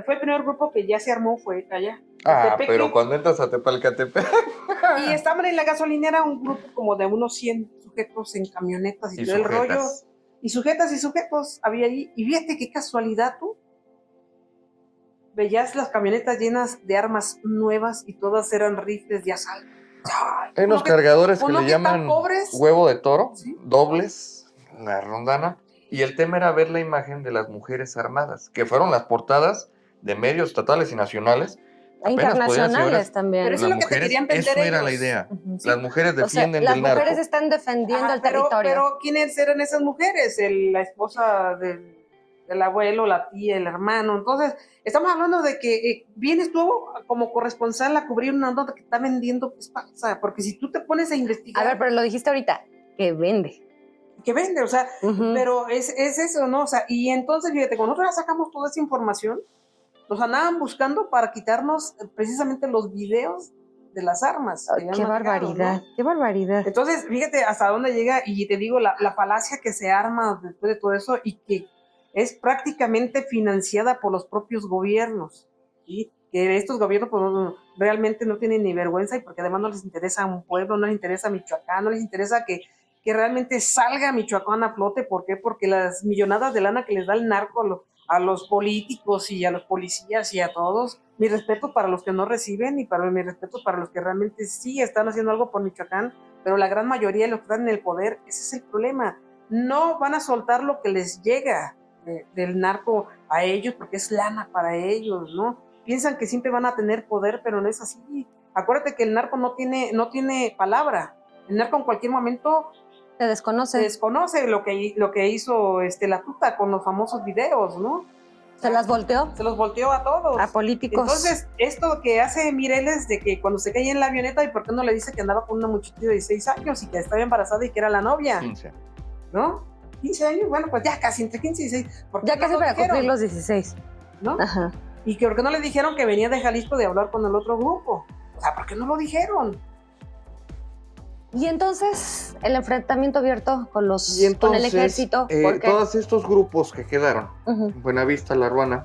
fue el primer grupo que ya se armó, fue allá. Pero cuando entras a Tepalcatepec. Y estaban en la gasolinera un grupo como de unos 100 sujetos en camionetas y todo el rollo. Y sujetos había ahí. Y fíjate qué casualidad tú. Veías las camionetas llenas de armas nuevas y todas eran rifles de asalto. Hay unos cargadores que le llaman huevo de toro, ¿sí? Dobles, la rondana. Y el tema era ver la imagen de las mujeres armadas, que fueron las portadas de medios estatales y nacionales. Internacionales también. Pero eso es lo que te querían vender ellos. Eso era la idea. ¿Sí? Las mujeres defienden del narco. Las mujeres están defendiendo el territorio. Pero ¿quiénes eran esas mujeres? La esposa del abuelo, la tía, el hermano. Entonces, estamos hablando de que vienes tú como corresponsal a cubrir una nota que está vendiendo, pues pasa. Porque si tú te pones a investigar... A ver, pero lo dijiste ahorita, que vende, o sea, pero es eso, ¿no? O sea, y entonces, fíjate, cuando nosotros sacamos toda esa información, nos andaban buscando para quitarnos precisamente los videos de las armas. Qué barbaridad, ¿no? Qué barbaridad. Entonces, fíjate hasta dónde llega, y te digo, la falacia que se arma después de todo eso y que es prácticamente financiada por los propios gobiernos, ¿sí? Que estos gobiernos pues, realmente no tienen ni vergüenza, y porque además no les interesa a un pueblo, no les interesa a Michoacán, no les interesa que que realmente salga Michoacán a flote. ¿Por qué? Porque las millonadas de lana que les da el narco a los políticos y a los policías y a todos, mi respeto para los que no reciben y mi respeto para los que realmente sí están haciendo algo por Michoacán, pero la gran mayoría de los que están en el poder, ese es el problema. No van a soltar lo que les llega del narco a ellos porque es lana para ellos, ¿no? Piensan que siempre van a tener poder, pero no es así. Acuérdate que el narco no tiene palabra. El narco en cualquier momento Se desconoce. se desconoce lo que hizo la tuta con los famosos videos, ¿no? Se las volteó Se los volteó a todos. a políticos. Entonces, esto que hace Mireles de que cuando se cae en la avioneta, ¿y por qué no le dice que andaba con una muchachita de 16 años y que estaba embarazada y que era la novia? 15. ¿No? 15 años, bueno, pues ya casi entre 15 y 16. Ya casi para cumplir los 16. ¿No? Ajá. Y que por qué no le dijeron que venía de Jalisco de hablar con el otro grupo. O sea, ¿por qué no lo dijeron? Y entonces, el enfrentamiento abierto con Y con el entonces, ejército. ¿Por qué? todos estos grupos que quedaron, Ujú. Buenavista, La Ruana,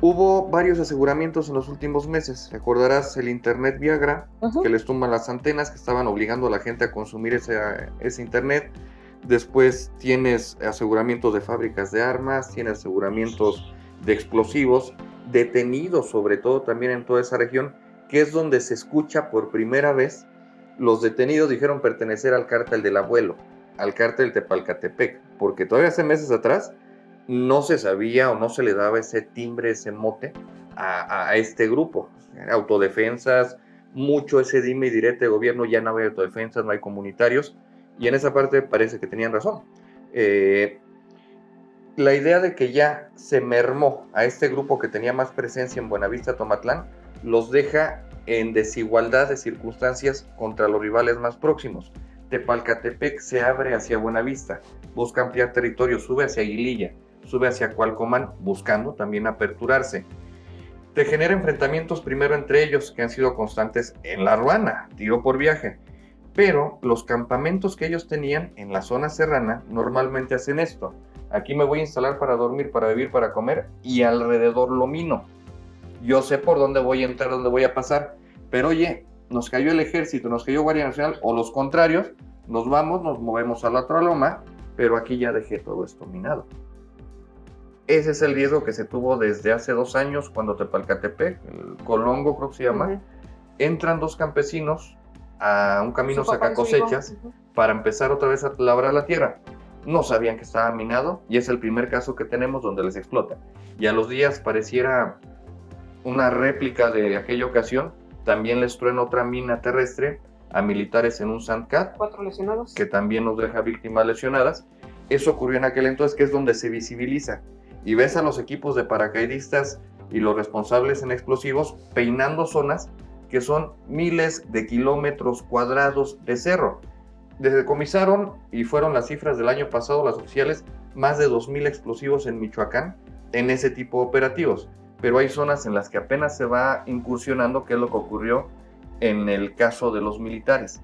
hubo varios aseguramientos en los últimos meses. Recordarás el Internet Viagra, Ujú. que les tumban las antenas, que estaban obligando a la gente a consumir ese Internet. Después tienes aseguramientos de fábricas de armas, tienes aseguramientos de explosivos, detenidos sobre todo también en toda esa región, que es donde se escucha por primera vez. Los detenidos dijeron pertenecer al cártel del abuelo, al cártel Tepalcatepec, porque todavía hace meses atrás no se sabía o no se le daba ese timbre, ese mote a este grupo. Autodefensas, mucho ese dime y direte de gobierno, ya no hay autodefensas, no hay comunitarios, y en esa parte parece que tenían razón. La idea de que ya se mermó a este grupo que tenía más presencia en Buenavista, Tomatlán, los deja en desigualdad de circunstancias contra los rivales más próximos. Tepalcatepec se abre hacia Buenavista, busca ampliar territorio, sube hacia Aguililla, sube hacia Cualcomán, buscando también aperturarse. Te genera enfrentamientos primero entre ellos, que han sido constantes en La Ruana, tiro por viaje. Pero los campamentos que ellos tenían en la zona serrana normalmente hacen esto. Aquí me voy a instalar para dormir, para vivir, para comer, y alrededor lo mino. Yo sé por dónde voy a entrar, dónde voy a pasar, pero oye, nos cayó el ejército, nos cayó Guardia Nacional, o los contrarios, nos vamos, nos movemos a la otra loma, pero aquí ya dejé todo esto minado. Ese es el riesgo que se tuvo desde hace 2 años, cuando Tepalcatepec, el Colongo creo que se llama, entran 2 campesinos a un camino sacacosechas para empezar otra vez a labrar la tierra. No sabían que estaba minado, y es el primer caso que tenemos donde les explota. Y a los días pareciera una réplica de aquella ocasión, también les truena otra mina terrestre a militares en un Sandcat, 4 lesionados, que también nos deja víctimas lesionadas. Eso ocurrió en aquel entonces, que es donde se visibiliza, y ves a los equipos de paracaidistas y los responsables en explosivos peinando zonas que son miles de kilómetros cuadrados de cerro. Decomisaron, y fueron las cifras del año pasado, las oficiales, más de 2,000 explosivos en Michoacán en ese tipo de operativos. Pero hay zonas en las que apenas se va incursionando, que es lo que ocurrió en el caso de los militares.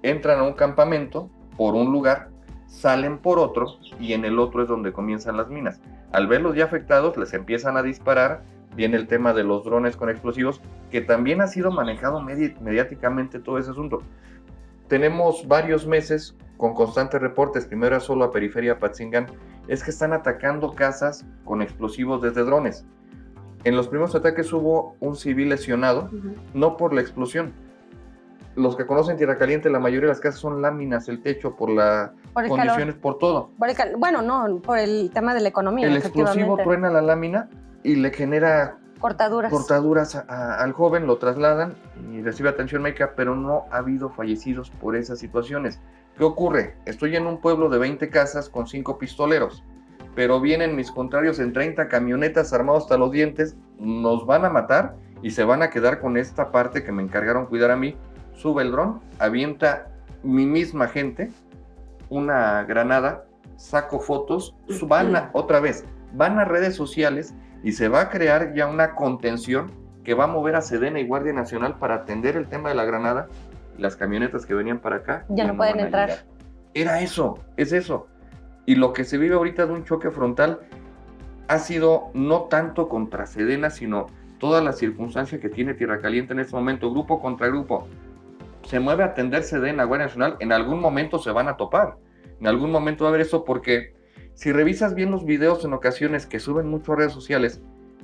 Entran a un campamento por un lugar, salen por otro, y en el otro es donde comienzan las minas. Al verlos ya afectados, les empiezan a disparar. Viene el tema de los drones con explosivos, que también ha sido manejado mediáticamente todo ese asunto. Tenemos varios meses con constantes reportes, primero solo a Periferia Patzingán, es que están atacando casas con explosivos desde drones. En los primeros ataques hubo un civil lesionado, no por la explosión. Los que conocen Tierra Caliente, la mayoría de las casas son láminas, el techo, por las condiciones, por todo. Bueno, no, por el tema de la economía. El explosivo truena la lámina y le genera cortaduras al joven, lo trasladan y recibe atención médica, pero no ha habido fallecidos por esas situaciones. ¿Qué ocurre? Estoy en un pueblo de 20 casas con 5 pistoleros, pero vienen mis contrarios en 30 camionetas armados hasta los dientes, nos van a matar y se van a quedar con esta parte que me encargaron cuidar a mí. Sube el dron, avienta mi misma gente una granada, saco fotos, van a redes sociales, y se va a crear ya una contención que va a mover a Sedena y Guardia Nacional para atender el tema de la granada, y las camionetas que venían para acá ya no pueden entrar. Era eso, es eso. Y lo que se vive ahorita de un choque frontal ha sido no tanto contra Sedena, sino toda la circunstancia que tiene Tierra Caliente en este momento, grupo contra grupo. se mueve a atender Sedena, la Guardia Nacional, en algún momento se van a topar. En algún momento va a haber eso, porque si revisas bien los videos en ocasiones que suben mucho a redes sociales,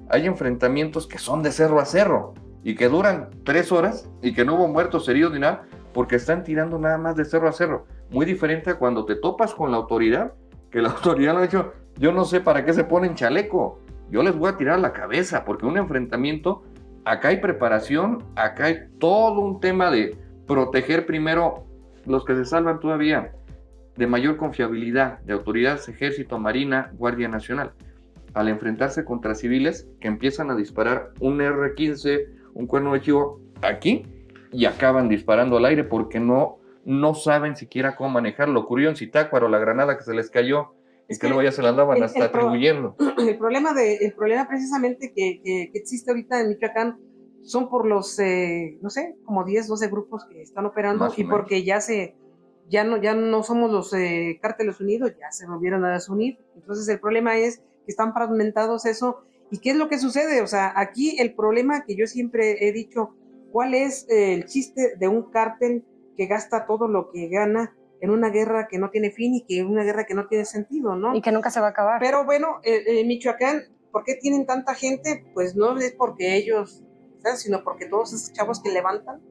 hay enfrentamientos que son de cerro a cerro y que duran 3 horas y que no hubo muertos, heridos ni nada, porque están tirando nada más de cerro a cerro. Muy diferente a cuando te topas con la autoridad, que la autoridad lo ha dicho, yo no sé para qué se ponen chaleco, yo les voy a tirar a la cabeza, porque un enfrentamiento, acá hay preparación, acá hay todo un tema de proteger primero los que se salvan todavía, de mayor confiabilidad, de autoridades, ejército, marina, Guardia Nacional, al enfrentarse contra civiles que empiezan a disparar un R-15, un cuerno de chivo aquí, y acaban disparando al aire porque no saben siquiera cómo manejarlo. Lo ocurrió en Zitácuaro, la granada que se les cayó, y que luego ya se la andaban hasta atribuyendo. El problema precisamente que existe ahorita en Michoacán son por los, no sé, como 10, 12 grupos que están operando, y porque ya no somos los cárteles unidos, ya se volvieron a desunir. Entonces el problema es que están fragmentados eso. ¿Y qué es lo que sucede? O sea, aquí el problema que yo siempre he dicho, ¿cuál es el chiste de un cártel que gasta todo lo que gana en una guerra que no tiene fin y que una guerra que no tiene sentido, ¿no? Y que nunca se va a acabar. Pero bueno, Michoacán, ¿por qué tienen tanta gente? Pues no es porque ellos, ¿sabes? Sino porque todos esos chavos que levantan,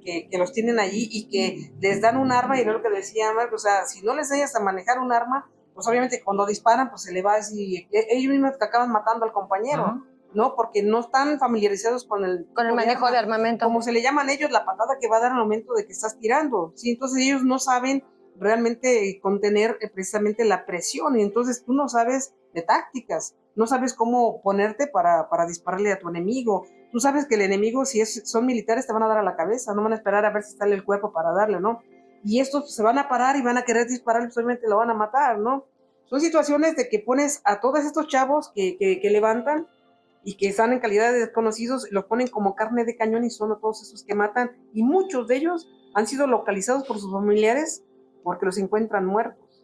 que los tienen allí y que les dan un arma, y no es lo que decía Marco, o sea, si no les enseñas a manejar un arma, pues obviamente cuando disparan, pues se le va a decir, ellos mismos que acaban matando al compañero, ¿no? Porque no están familiarizados con el manejo de armamento. Como se le llaman ellos, la patada que va a dar al momento de que estás tirando, ¿sí? Entonces ellos no saben realmente contener precisamente la presión, y entonces tú no sabes de tácticas, no sabes cómo ponerte para dispararle a tu enemigo. Tú sabes que el enemigo, si son militares, te van a dar a la cabeza, no van a esperar a ver si sale el cuerpo para darle, ¿no? Y estos se van a parar y van a querer disparar, pues obviamente lo van a matar, ¿no? Son situaciones de que pones a todos estos chavos que levantan y que están en calidad de desconocidos, los ponen como carne de cañón, y son todos esos que matan, y muchos de ellos han sido localizados por sus familiares porque los encuentran muertos.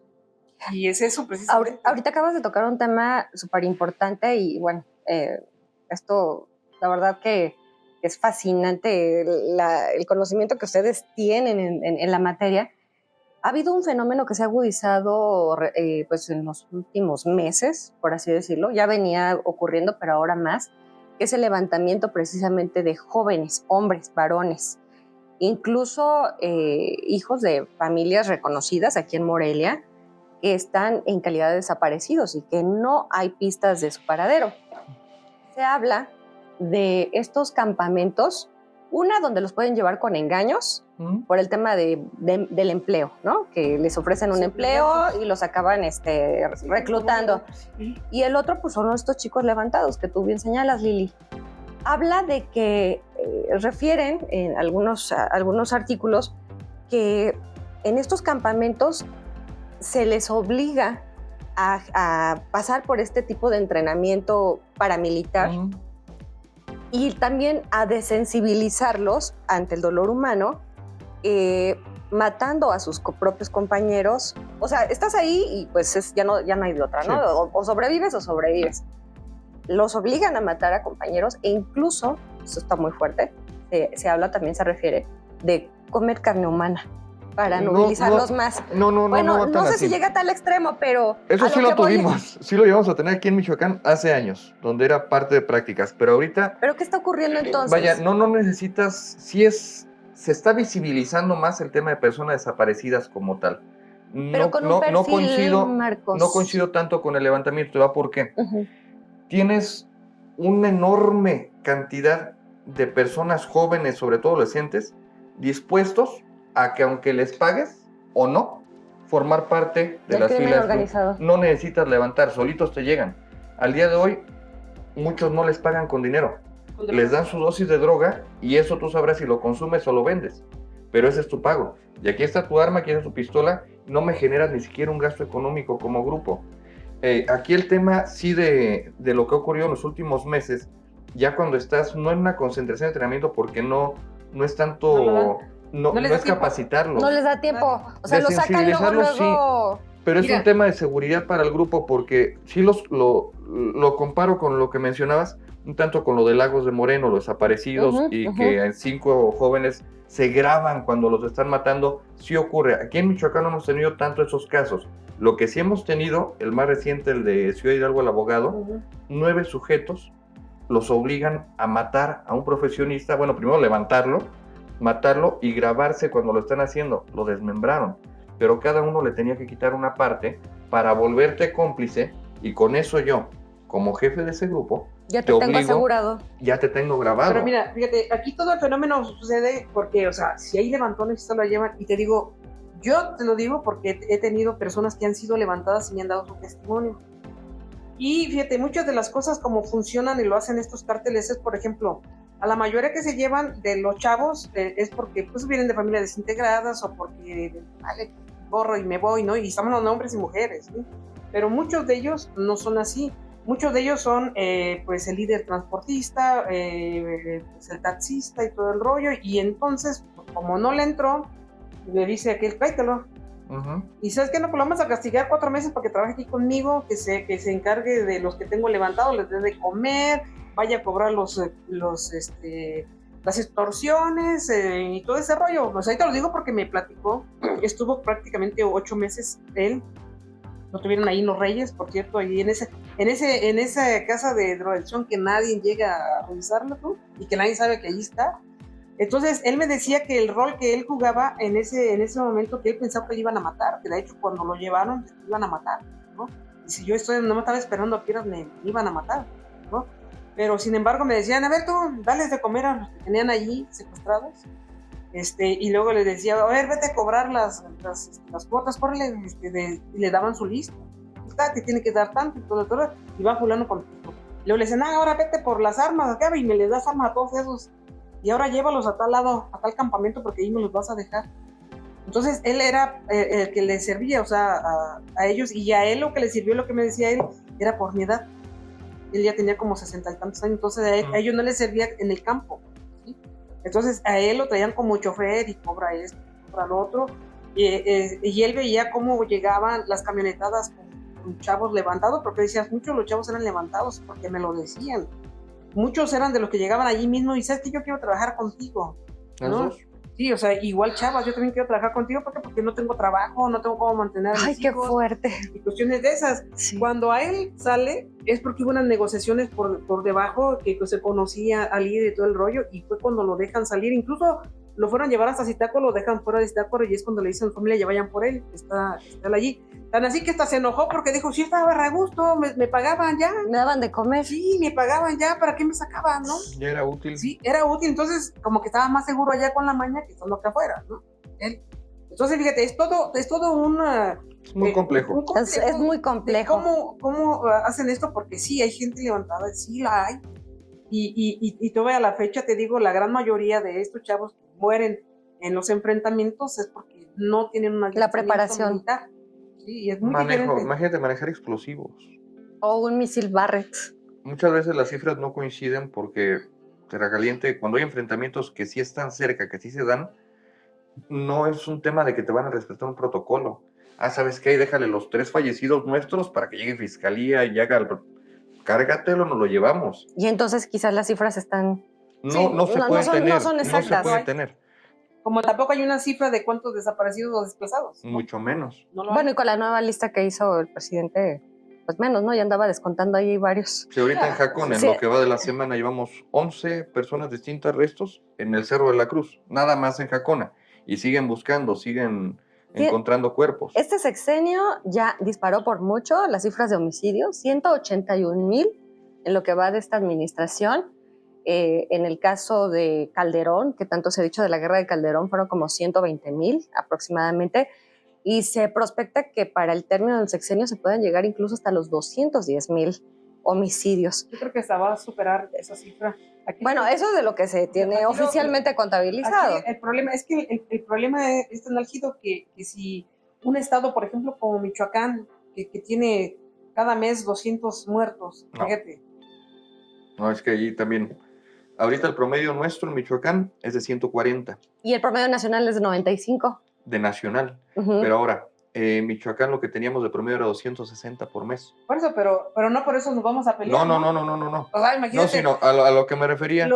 Y es eso precisamente. Ahorita acabas de tocar un tema súper importante, y bueno, esto, la verdad que es fascinante el conocimiento que ustedes tienen en la materia. Ha habido un fenómeno que se ha agudizado pues en los últimos meses, por así decirlo. Ya venía ocurriendo, pero ahora más, que es el levantamiento precisamente de jóvenes, hombres, varones, incluso hijos de familias reconocidas aquí en Morelia, que están en calidad de desaparecidos y que no hay pistas de su paradero. Se habla de estos campamentos, una donde los pueden llevar con engaños por el tema del empleo, ¿no? Que les ofrecen un empleo y los acaban reclutando. Y el otro, pues son estos chicos levantados que tú bien señalas, Lili. Habla de que refieren en algunos artículos que en estos campamentos se les obliga a pasar por este tipo de entrenamiento paramilitar y también a desensibilizarlos ante el dolor humano, matando a sus propios compañeros. O sea, estás ahí y pues ya no hay de otra, ¿no? Sí. O sobrevives o sobrevives. Los obligan a matar a compañeros, e incluso, eso está muy fuerte, se refiere de comer carne humana para nubilizarlos más. No sé si llega a tal extremo, pero... Eso sí lo tuvimos, sí lo llevamos a tener aquí en Michoacán hace años, donde era parte de prácticas, pero ahorita... ¿Pero qué está ocurriendo entonces? Vaya, no necesitas, se está visibilizando más el tema de personas desaparecidas como tal. Pero con un perfil, Marcos. No coincido tanto con el levantamiento, ¿va? ¿Por qué? Tienes una enorme cantidad de personas jóvenes, sobre todo adolescentes, dispuestos a que aunque les pagues o no, formar parte de las filas. Organizado. No necesitas levantar, solitos te llegan. Al día de hoy, muchos no les pagan con dinero. Les dan su dosis de droga y eso tú sabrás si lo consumes o lo vendes. Pero ese es tu pago. Y aquí está tu arma, aquí está tu pistola, no me generas ni siquiera un gasto económico como grupo. Aquí el tema sí de lo que ha ocurrido en los últimos meses, ya cuando estás no en una concentración de entrenamiento, porque no es tanto, no es capacitarlos. No les da tiempo, o sea, lo sacan luego. Pero es Mira. un tema de seguridad para el grupo porque sí lo comparo con lo que mencionabas, un tanto con lo de Lagos de Moreno, los desaparecidos y que 5 jóvenes se graban cuando los están matando, sí ocurre. Aquí en Michoacán no hemos tenido tanto esos casos. Lo que sí hemos tenido, el más reciente, el de Ciudad Hidalgo, el abogado, 9 sujetos los obligan a matar a un profesionista, bueno, primero levantarlo, matarlo y grabarse cuando lo están haciendo, lo desmembraron, pero cada uno le tenía que quitar una parte para volverte cómplice y con eso yo, como jefe de ese grupo, ya te tengo asegurado. Ya te tengo grabado. Pero mira, fíjate, aquí todo el fenómeno sucede porque, o sea, si hay levantones, esto lo llevan, y te digo, yo te lo digo porque he tenido personas que han sido levantadas y me han dado su testimonio. Y fíjate, muchas de las cosas como funcionan y lo hacen estos cárteles es, por ejemplo, a la mayoría que se llevan de los chavos es porque pues vienen de familias desintegradas o porque, vale, borro y me voy, ¿no? Y estamos hablando de hombres y mujeres, ¿sí? Pero muchos de ellos no son así. Muchos de ellos son, pues, el líder transportista, pues, el taxista y todo el rollo. Y entonces, pues, como no le entró, le dice a aquel, cállalo. Y ¿sabes qué? No, pues lo vamos a castigar 4 meses para que trabaje aquí conmigo, que se encargue de los que tengo levantados, les dé de comer, vaya a cobrar las extorsiones y todo ese rollo. Pues ahí te lo digo porque me platicó, estuvo prácticamente 8 meses él, lo tuvieron ahí en Los Reyes, por cierto, ahí en esa casa de drogadicción que nadie llega a revisarlo, ¿no? Y que nadie sabe que allí está. Entonces, él me decía que el rol que él jugaba en ese momento, que él pensaba que le iban a matar, que de hecho cuando lo llevaron, le iban a matar, ¿no? Y si yo no me estaba esperando a que me iban a matar, ¿no? Pero sin embargo me decían, a ver tú, dales de comer a los que tenían allí secuestrados, y luego les decía, a ver, vete a cobrar las cuotas, córrele, y le daban su lista, te tiene que dar tanto, y va fulano contigo. Luego le decían, ahora vete por las armas, acá, y me les das armas a todos esos, y ahora llévalos a tal lado, a tal campamento, porque ahí me los vas a dejar. Entonces, él era el que le servía, o sea, a ellos, y a él lo que le sirvió, lo que me decía él, era por mi edad. Él ya tenía como 60 y tantos años, entonces a ellos no les servía en el campo, ¿sí? Entonces, a él lo traían como chofer y cobra esto, cobra lo otro, y él veía cómo llegaban las camionetadas con chavos levantados, porque decías, muchos los chavos eran levantados, porque me lo decían. Muchos eran de los que llegaban allí mismo y sabes que yo quiero trabajar contigo, ¿no? Sí, o sea, igual chavas, yo también quiero trabajar contigo porque no tengo trabajo, no tengo cómo mantener a mis hijos. ¡Ay, qué fuerte! Y cuestiones de esas. Sí. Cuando a él sale, es porque hubo unas negociaciones por debajo, que se conocía al líder y todo el rollo, y fue cuando lo dejan salir. Incluso lo fueron a llevar hasta Zitácuaro, lo dejan fuera de Zitácuaro, y es cuando le dicen a su familia, ya vayan por él, está él allí. Tan así que hasta se enojó porque dijo, sí, estaba a gusto, me pagaban ya. Me daban de comer. Sí, me pagaban ya, ¿para qué me sacaban, no? Ya era útil. Sí, era útil, entonces como que estaba más seguro allá con la maña que estando acá afuera, ¿no? Entonces, fíjate, es todo una... Es muy complejo. Es muy complejo. ¿Cómo hacen esto? Porque sí, hay gente levantada, sí la hay. Y todavía a la fecha, te digo, la gran mayoría de estos chavos que mueren en los enfrentamientos es porque no tienen una preparación militar. Sí, y es muy diferente. Imagínate manejar explosivos. O un misil Barrett. Muchas veces las cifras no coinciden porque Tierra Caliente, cuando hay enfrentamientos que sí están cerca, que sí se dan, no es un tema de que te van a respetar un protocolo. ¿Sabes qué? Déjale los 3 fallecidos nuestros para que llegue fiscalía y haga cárgatelo, nos lo llevamos. Y entonces quizás las cifras están... No son exactas. No se pueden tener. Como tampoco hay una cifra de cuántos desaparecidos o desplazados, ¿no? Mucho menos. Bueno, y con la nueva lista que hizo el presidente, pues menos, ¿no? Ya andaba descontando ahí varios. Sí, ahorita en Jacón, en lo que va de la semana, llevamos 11 personas distintas restos en el Cerro de la Cruz, nada más en Jacona. Y siguen buscando, siguen encontrando cuerpos. Este sexenio ya disparó por mucho las cifras de homicidios, 181,000 en lo que va de esta administración. En el caso de Calderón, que tanto se ha dicho de la guerra de Calderón, fueron como 120,000 aproximadamente, y se prospecta que para el término del sexenio se puedan llegar incluso hasta los 210,000 homicidios. Yo creo que se va a superar esa cifra. Bueno, eso es de lo que se tiene oficialmente contabilizado. El problema es que el problema es tan álgido que si un estado, por ejemplo, como Michoacán, que tiene cada mes 200 muertos, fíjate. No, es que allí también... Ahorita el promedio nuestro en Michoacán es de 140. Y el promedio nacional es de 95. De nacional. Pero ahora, Michoacán lo que teníamos de promedio era 260 por mes. Por eso, pero no por eso nos vamos a pelear. No. O sea, imagínate. No, sino a lo que me refería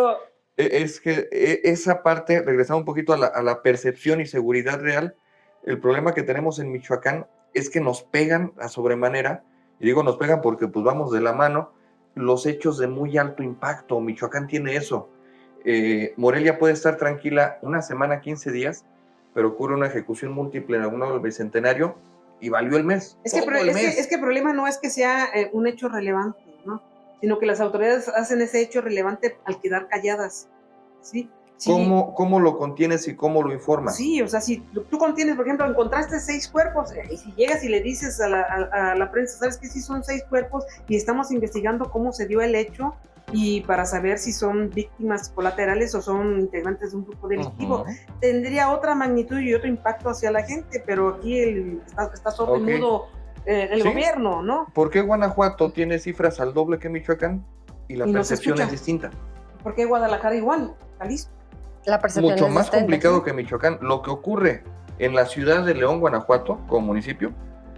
es que esa parte, regresando un poquito a la percepción y seguridad real, el problema que tenemos en Michoacán es que nos pegan a sobremanera, y digo nos pegan porque pues vamos de la mano, los hechos de muy alto impacto. Michoacán tiene eso. Morelia puede estar tranquila una semana, 15 días, pero ocurre una ejecución múltiple en algún lado del Bicentenario y valió el mes. Es que el problema no es que sea un hecho relevante, ¿no? Sino que las autoridades hacen ese hecho relevante al quedar calladas, ¿sí? Sí. ¿Cómo lo contienes y cómo lo informas? Sí, o sea, si tú contienes, por ejemplo, encontraste 6 cuerpos, y si llegas y le dices a la prensa, ¿sabes qué? Sí son 6 cuerpos y estamos investigando cómo se dio el hecho y para saber si son víctimas colaterales o son integrantes de un grupo delictivo. Tendría otra magnitud y otro impacto hacia la gente, pero aquí está sordo y mudo el gobierno, ¿no? ¿Por qué Guanajuato tiene cifras al doble que Michoacán y la percepción es distinta? ¿Por qué Guadalajara igual? Jalisco. La percepción mucho es más distinta, complicado ¿sí? que Michoacán. Lo que ocurre en la ciudad de León, Guanajuato, como municipio,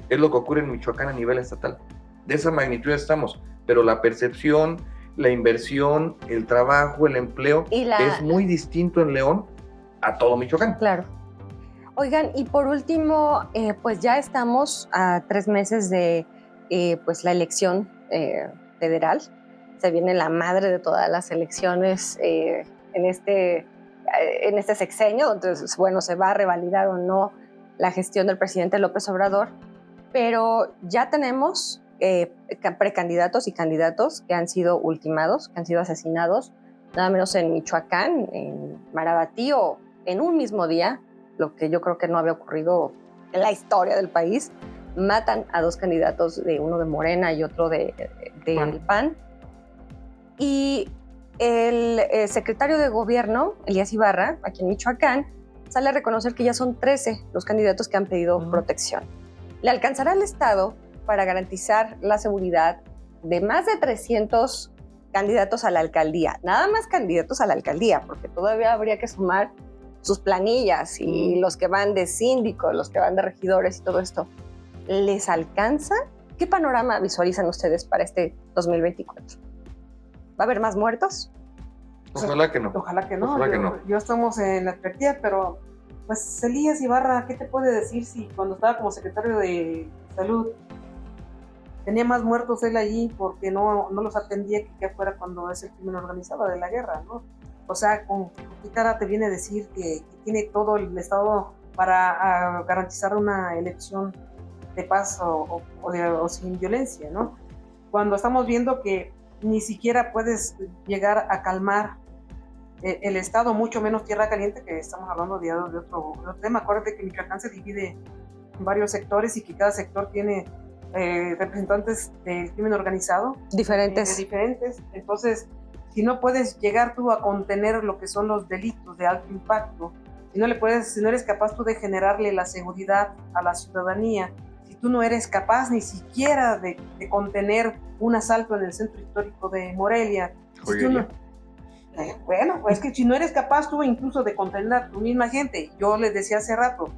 es lo que ocurre en Michoacán a nivel estatal. De esa magnitud estamos, pero la percepción, la inversión, el trabajo, el empleo es muy distinto en León a todo Michoacán. Claro. Oigan, y por último, pues ya estamos a 3 meses de pues la elección federal. Se viene la madre de todas las elecciones en este sexenio, entonces, bueno, se va a revalidar o no la gestión del presidente López Obrador, pero ya tenemos precandidatos y candidatos que han sido ultimados, que han sido asesinados, nada menos en Michoacán, en Marabatío, en un mismo día, lo que yo creo que no había ocurrido en la historia del país. Matan a 2 candidatos, uno de Morena y otro del PAN. Y el secretario de Gobierno, Elías Ibarra, aquí en Michoacán, sale a reconocer que ya son 13 los candidatos que han pedido protección. ¿Le alcanzará al Estado para garantizar la seguridad de más de 300 candidatos a la alcaldía? Nada más candidatos a la alcaldía, porque todavía habría que sumar sus planillas y los que van de síndico, los que van de regidores y todo esto. ¿Les alcanza? ¿Qué panorama visualizan ustedes para este 2024? ¿Va a haber más muertos? Ojalá que no. Ojalá que no. Ojalá que no. Yo estamos en la expectativa, pero pues Elías Ibarra, ¿qué te puede decir si cuando estaba como secretario de Salud tenía más muertos él allí porque no los atendía que afuera cuando es el crimen organizado de la guerra, ¿no? O sea, ¿con qué cara te viene a decir que tiene todo el Estado para garantizar una elección de paz o sin violencia, ¿no? Cuando estamos viendo que ni siquiera puedes llegar a calmar el Estado, mucho menos Tierra Caliente, que estamos hablando de otro tema. Acuérdate que Michoacán se divide en varios sectores y que cada sector tiene representantes del crimen organizado. Diferentes. Entonces, si no puedes llegar tú a contener lo que son los delitos de alto impacto, si no eres capaz tú de generarle la seguridad a la ciudadanía, si tú no eres capaz ni siquiera de contener un asalto en el centro histórico de Morelia, bueno, es que si no eres capaz tú incluso de contener a tu misma gente, yo les decía hace rato,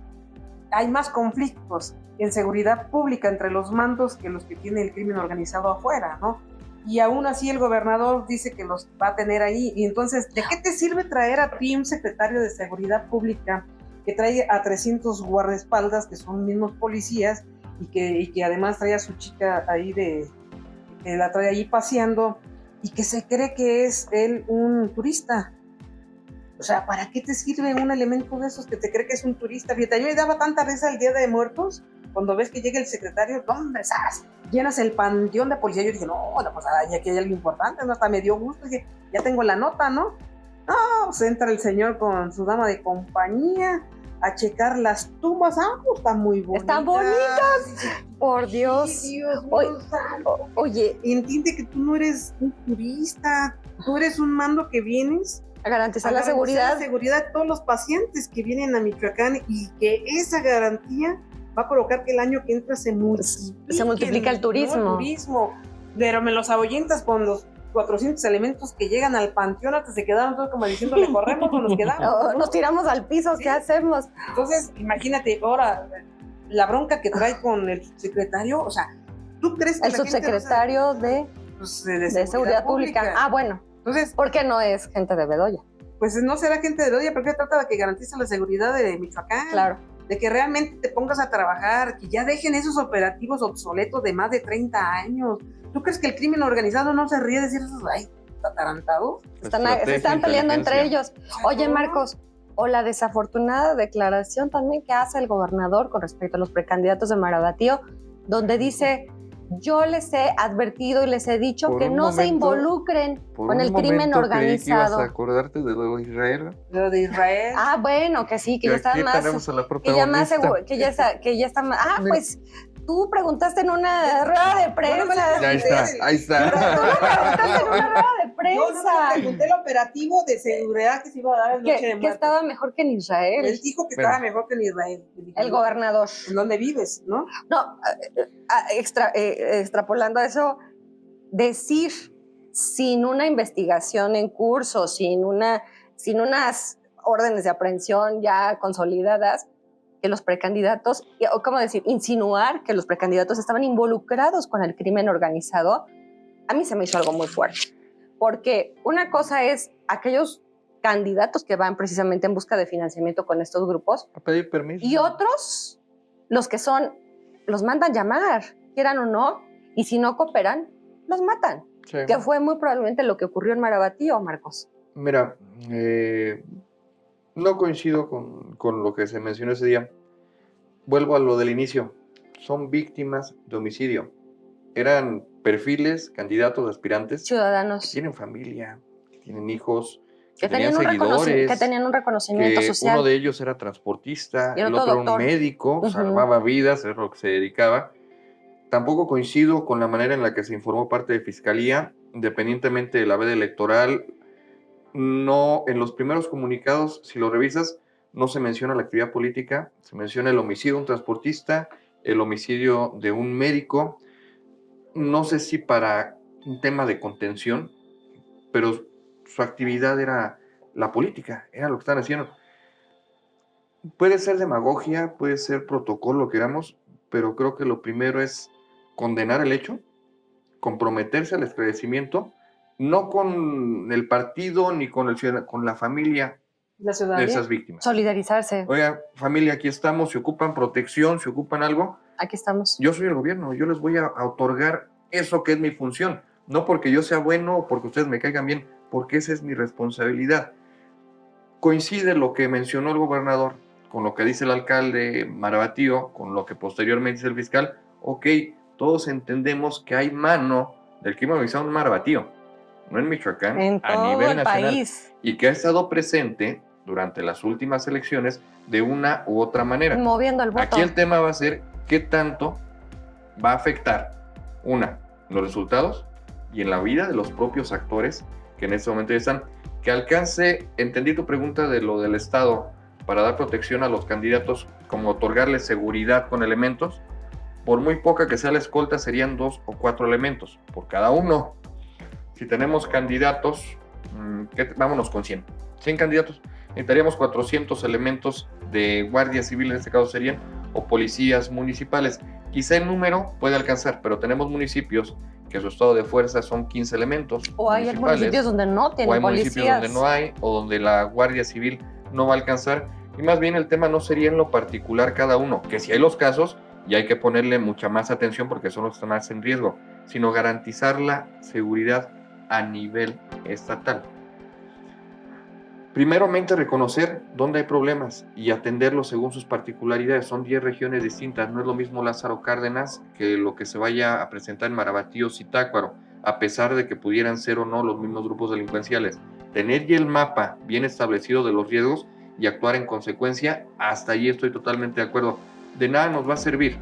hay más conflictos en seguridad pública entre los mandos que los que tiene el crimen organizado afuera, ¿no? Y aún así el gobernador dice que los va a tener ahí. Y entonces, ¿de qué te sirve traer a ti un secretario de seguridad pública que trae a 300 guardaespaldas que son mismos policías y que además trae a su chica ahí que la trae ahí paseando y que se cree que es él un turista? O sea, ¿para qué te sirve un elemento de esos que te cree que es un turista? Fíjate, a mí me daba tanta risa el Día de Muertos, cuando ves que llega el secretario, ¿dónde estás? Llenas el panteón de policía. Yo dije, no, pues aquí hay algo importante, ¿no? Hasta me dio gusto, dije, ya tengo la nota, ¿no? No, pues entra el señor con su dama de compañía a checar las tumbas. Pues están muy bonitas. Están bonitas, por Dios. Sí, Dios Oye, entiende que tú no eres un turista, tú eres un mando que vienes a garantizar la seguridad. La seguridad de todos los pacientes que vienen a Michoacán y que esa garantía va a provocar que el año que entra se multiplica el turismo. Pero me los ahuyentas con los 400 elementos que llegan al panteón, hasta se quedaron todos como diciendo, le corremos o nos quedamos. Nos tiramos al piso, ¿sí? ¿Qué hacemos? Entonces, imagínate, ahora, la bronca que trae con el subsecretario, o sea, ¿tú crees que El subsecretario de Seguridad Pública. Ah, bueno. Entonces, ¿por qué no es gente de Bedoya? pues no será gente de Bedoya, porque trata de que garantice la seguridad de Michoacán. Claro. De que realmente te pongas a trabajar, que ya dejen esos operativos obsoletos de más de 30 años. ¿Tú crees que el crimen organizado no se ríe de decir esos, ay, atarantados? Se están peleando entre ellos. Oye, Marcos, o la desafortunada declaración también que hace el gobernador con respecto a los precandidatos de Marabatío, donde dice, yo les he advertido y les he dicho Por que un no se momento- involucren con el crimen Creí que organizado. ibas a acordarte de lo de Israel. Lo de Israel. Ah, bueno, que sí, que ya está aquí más, tenemos a la que ya más protagonista. seguro, que ya está más. Ah, pues tú preguntaste en una rueda de prensa. Ya está, ahí Tú me está. preguntaste en una rueda de Yo no prensa. te pregunté el operativo de seguridad que se iba a dar en Noche de Que Muertos. estaba mejor que en Israel, Él dijo que Bueno. estaba mejor que en Israel. Le dije, el gobernador. ¿en dónde vives, no? No, extrapolando a eso, decir sin una investigación en curso, sin unas órdenes de aprehensión ya consolidadas, que los precandidatos, o cómo decir, insinuar que los precandidatos estaban involucrados con el crimen organizado, a mí se me hizo algo muy fuerte. Porque una cosa es aquellos candidatos que van precisamente en busca de financiamiento con estos grupos, A pedir permiso. y otros, los que los mandan llamar, quieran o no, y si no cooperan, los matan. Sí. Que fue muy probablemente lo que ocurrió en Marabatío, Marcos. Mira, no coincido con lo que se mencionó ese día. Vuelvo a lo del inicio. Son víctimas de homicidio. Eran perfiles, candidatos, aspirantes que Ciudadanos tienen familia, que tienen hijos, que tenían tenían, seguidores, que tenían un reconocimiento que social. uno de ellos era transportista, Y el el otro otro era un doctor. médico, Ujú. salvaba vidas, es lo que se dedicaba. Tampoco coincido con la manera en la que se informó parte de Fiscalía, independientemente de la veda electoral. No, en los primeros comunicados, si lo revisas, no se menciona la actividad política, se menciona el homicidio de un transportista, el homicidio de un médico. No sé si para un tema de contención, pero su actividad era la política, era lo que estaban haciendo. Puede ser demagogia, puede ser protocolo, lo que queramos, pero creo que lo primero es condenar el hecho, comprometerse al esclarecimiento, no con el partido ni con el ciudadano, con la familia La de ciudadanía. esas víctimas. Solidarizarse. Oiga, familia, aquí estamos, si ocupan protección, si ocupan algo, Aquí estamos. yo soy el gobierno, yo les voy a otorgar eso que es mi función, no porque yo sea bueno o porque ustedes me caigan bien, porque esa es mi responsabilidad. Coincide lo que mencionó el gobernador con lo que dice el alcalde Marabatío, con lo que posteriormente dice el fiscal. Ok, todos entendemos que hay mano del crimen organizado en Marabatío, no en Michoacán, En a todo nivel el nacional, país. y que ha estado presente durante las últimas elecciones de una u otra manera. Moviendo el voto. Aquí el tema va a ser qué tanto va a afectar, los resultados y en la vida de los propios actores que en este momento están. Que alcance, entendí tu pregunta de lo del Estado, para dar protección a los candidatos, como otorgarles seguridad con elementos. Por muy poca que sea la escolta, serían 2 o 4 elementos por cada uno. Si tenemos candidatos, vámonos con 100 candidatos, necesitaríamos 400 elementos de guardia civil, en este caso serían, o policías municipales. Quizá el número puede alcanzar, pero tenemos municipios que su estado de fuerza son 15 elementos O hay municipales, municipios donde no o tienen hay municipios policías. donde no hay, o donde la guardia civil no va a alcanzar. Y más bien el tema no sería en lo particular cada uno, que si hay los casos, y hay que ponerle mucha más atención porque son los que están más en riesgo, sino garantizar la seguridad a nivel estatal. Primeramente, reconocer dónde hay problemas y atenderlos según sus particularidades. Son 10 regiones distintas. No es lo mismo Lázaro Cárdenas que lo que se vaya a presentar en Marabatío o Zitácuaro, a pesar de que pudieran ser o no los mismos grupos delincuenciales. Tener ya el mapa bien establecido de los riesgos y actuar en consecuencia, hasta allí estoy totalmente de acuerdo. De nada nos va a servir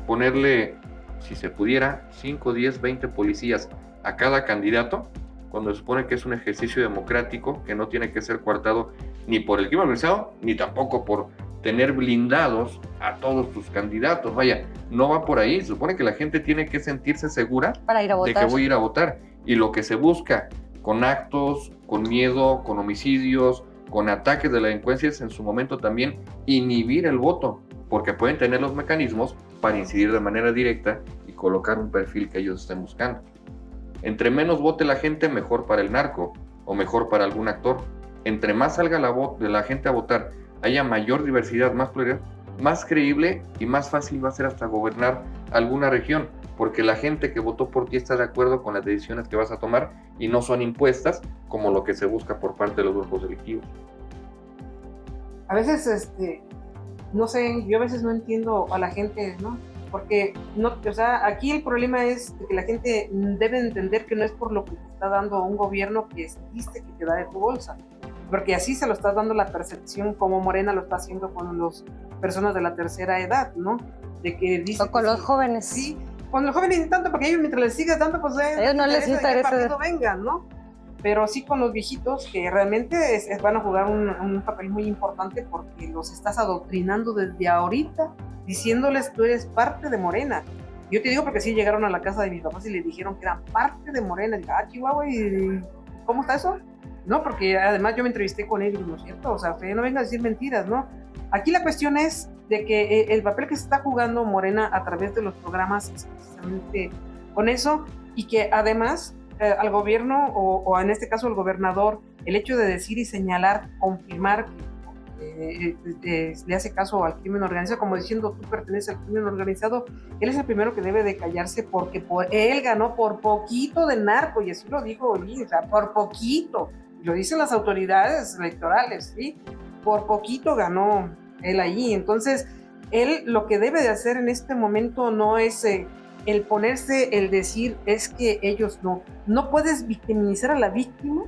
ponerle, si se pudiera, 5, 10, 20 policías a cada candidato, cuando se supone que es un ejercicio democrático que no tiene que ser coartado ni por el crimen organizado, ni tampoco por tener blindados a todos tus candidatos. Vaya, no va por ahí. Se supone que la gente tiene que sentirse segura Para ir a de votar. que voy a ir a votar. Y lo que se busca con actos, con miedo, con homicidios, con ataques de la delincuencia es en su momento también inhibir el voto. porque pueden tener los mecanismos para incidir de manera directa y colocar un perfil que ellos estén buscando. Entre menos vote la gente, mejor para el narco o mejor para algún actor. Entre más salga la gente a votar, haya mayor diversidad, más pluralidad, más creíble y más fácil va a ser hasta gobernar alguna región, porque la gente que votó por ti está de acuerdo con las decisiones que vas a tomar y no son impuestas como lo que se busca por parte de los grupos delictivos. A veces, no sé, yo a veces no entiendo a la gente, ¿no? Porque, no, o sea, aquí el problema es que la gente debe entender que no es por lo que te está dando un gobierno que existe que te da de tu bolsa, porque así se lo está dando la percepción como Morena lo está haciendo con las personas de la tercera edad, ¿no? De que dice O con los jóvenes. Sí, con los jóvenes ni tanto, porque ellos mientras les sigas dando, pues ellos no les interesa de qué partido vengan, ¿no? Pero sí con los viejitos que realmente van a jugar un papel muy importante porque los estás adoctrinando desde ahorita, diciéndoles tú eres parte de Morena. Yo te digo porque sí llegaron a la casa de mis papás y les dijeron que eran parte de Morena. Y dije, Chihuahua, ¿y cómo está eso? No, porque además yo me entrevisté con ellos, ¿no es cierto? O sea, que no vengan a decir mentiras, ¿no? Aquí la cuestión es de que el papel que se está jugando Morena a través de los programas es precisamente con eso, y que además al gobierno, o en este caso al gobernador, el hecho de decir y señalar, confirmar que le hace caso al crimen organizado, como diciendo tú perteneces al crimen organizado, él es el primero que debe de callarse porque él ganó por poquito del narco, y así lo dijo, o sea, por poquito, lo dicen las autoridades electorales, ¿sí? Por poquito ganó él allí. Entonces él lo que debe de hacer en este momento no es el ponerse, el decir es que ellos no puedes victimizar a la víctima,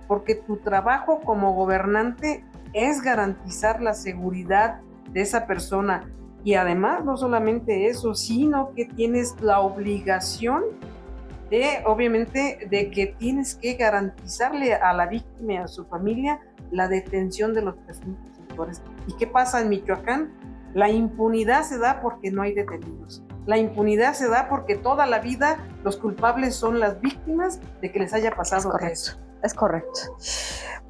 porque tu trabajo como gobernante es garantizar la seguridad de esa persona, y además no solamente eso, sino que tienes la obligación de, obviamente, de que tienes que garantizarle a la víctima y a su familia la detención de los presuntos autores. ¿Y qué pasa en Michoacán? La impunidad se da porque no hay detenidos. La impunidad se da porque toda la vida los culpables son las víctimas de que les haya pasado eso. Es correcto.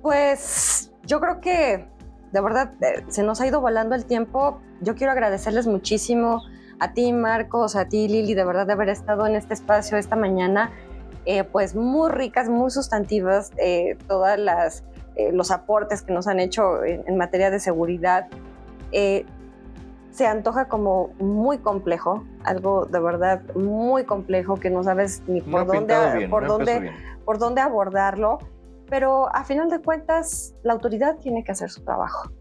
Pues yo creo que de verdad se nos ha ido volando el tiempo. Yo quiero agradecerles muchísimo a ti, Marcos, a ti, Lili, de verdad de haber estado en este espacio esta mañana, pues muy ricas, muy sustantivas, todas los aportes que nos han hecho en materia de seguridad. Se antoja como muy complejo, algo de verdad muy complejo que no sabes ni por dónde abordarlo, pero a final de cuentas la autoridad tiene que hacer su trabajo.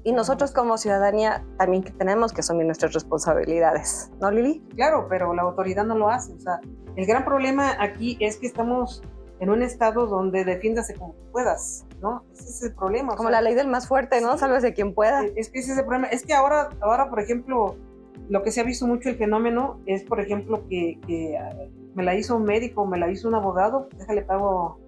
Y nosotros como ciudadanía también que tenemos que asumir nuestras responsabilidades, ¿no, Lili? Claro, pero la autoridad no lo hace. O sea, el gran problema aquí es que estamos en un estado donde defiéndase como puedas, ¿no? Ese es el problema. Como la ley del más fuerte, ¿no? Sí. Sálvese quien pueda. Es que ese es el problema. Es que ahora, por ejemplo, lo que se ha visto mucho el fenómeno es, por ejemplo, que me la hizo un médico, me la hizo un abogado, déjale pago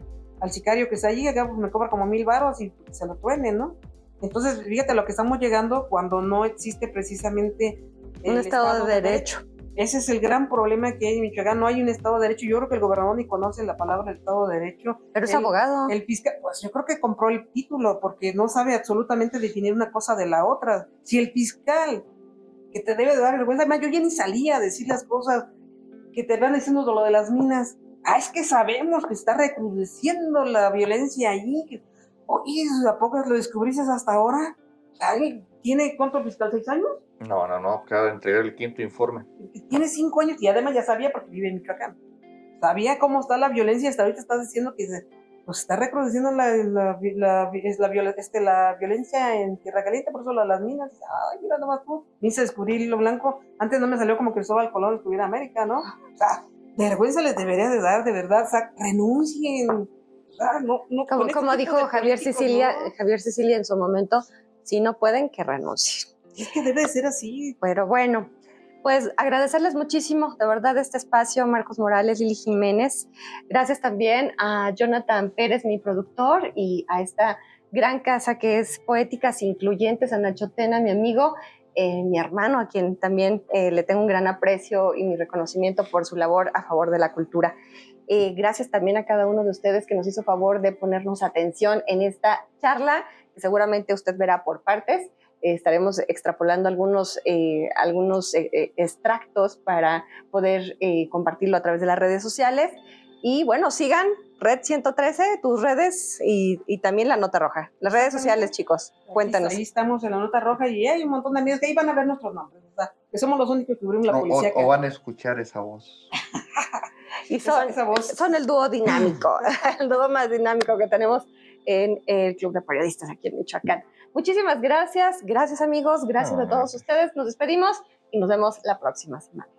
al sicario que está allí, acá pues me cobra como 1,000 varos y se lo truene, ¿no? Entonces, fíjate a lo que estamos llegando cuando no existe precisamente un Estado de Derecho. Ese es el gran problema que hay en Michoacán, no hay un Estado de Derecho. Yo creo que el gobernador ni conoce la palabra Estado de Derecho. Pero es abogado. El fiscal, pues yo creo que compró el título porque no sabe absolutamente definir una cosa de la otra. Si el fiscal, que te debe de dar vergüenza, además yo ya ni salía a decir las cosas que te van diciendo de lo de las minas. Es que sabemos que está recrudeciendo la violencia allí. Oye, ¿a poco lo descubriste hasta ahora? ¿Tiene cuánto el fiscal? ¿6 años? No, acaba de entregar el 5º informe. Tiene 5 años y además ya sabía porque vive en Michoacán. Sabía cómo está la violencia, hasta ahorita estás diciendo que pues está recrudeciendo la violencia en Tierra Caliente, por eso las minas. Ay, mira nomás tú. Me hice descubrir hilo blanco. Antes no me salió como Cristóbal Colón estuviera en América, ¿no? O sea, vergüenza les debería de dar, de verdad. O sea, renuncien. Como dijo Javier Sicilia en su momento, si no pueden, que renuncien. Es que debe ser así. Pero bueno, pues agradecerles muchísimo, de verdad, este espacio, Marcos Morales, Lili Jiménez. Gracias también a Jonathan Pérez, mi productor, y a esta gran casa que es Poéticas Incluyentes, a Nacho Tena, mi amigo, mi hermano, a quien también le tengo un gran aprecio y mi reconocimiento por su labor a favor de la cultura. Gracias también a cada uno de ustedes que nos hizo favor de ponernos atención en esta charla, que seguramente usted verá por partes. estaremos extrapolando algunos extractos para poder compartirlo a través de las redes sociales. Y bueno, sigan Red 113, tus redes y también La Nota Roja. Las redes sociales, chicos, cuéntanos. Ahí estamos en La Nota Roja y hay un montón de amigos que ahí van a ver nuestros nombres, o sea, que somos los únicos que cubrimos la policía. O van a escuchar esa voz. Y son el dúo dinámico, el dúo más dinámico que tenemos en el Club de Periodistas aquí en Michoacán. Muchísimas gracias amigos, gracias a todos ustedes. Nos despedimos y nos vemos la próxima semana.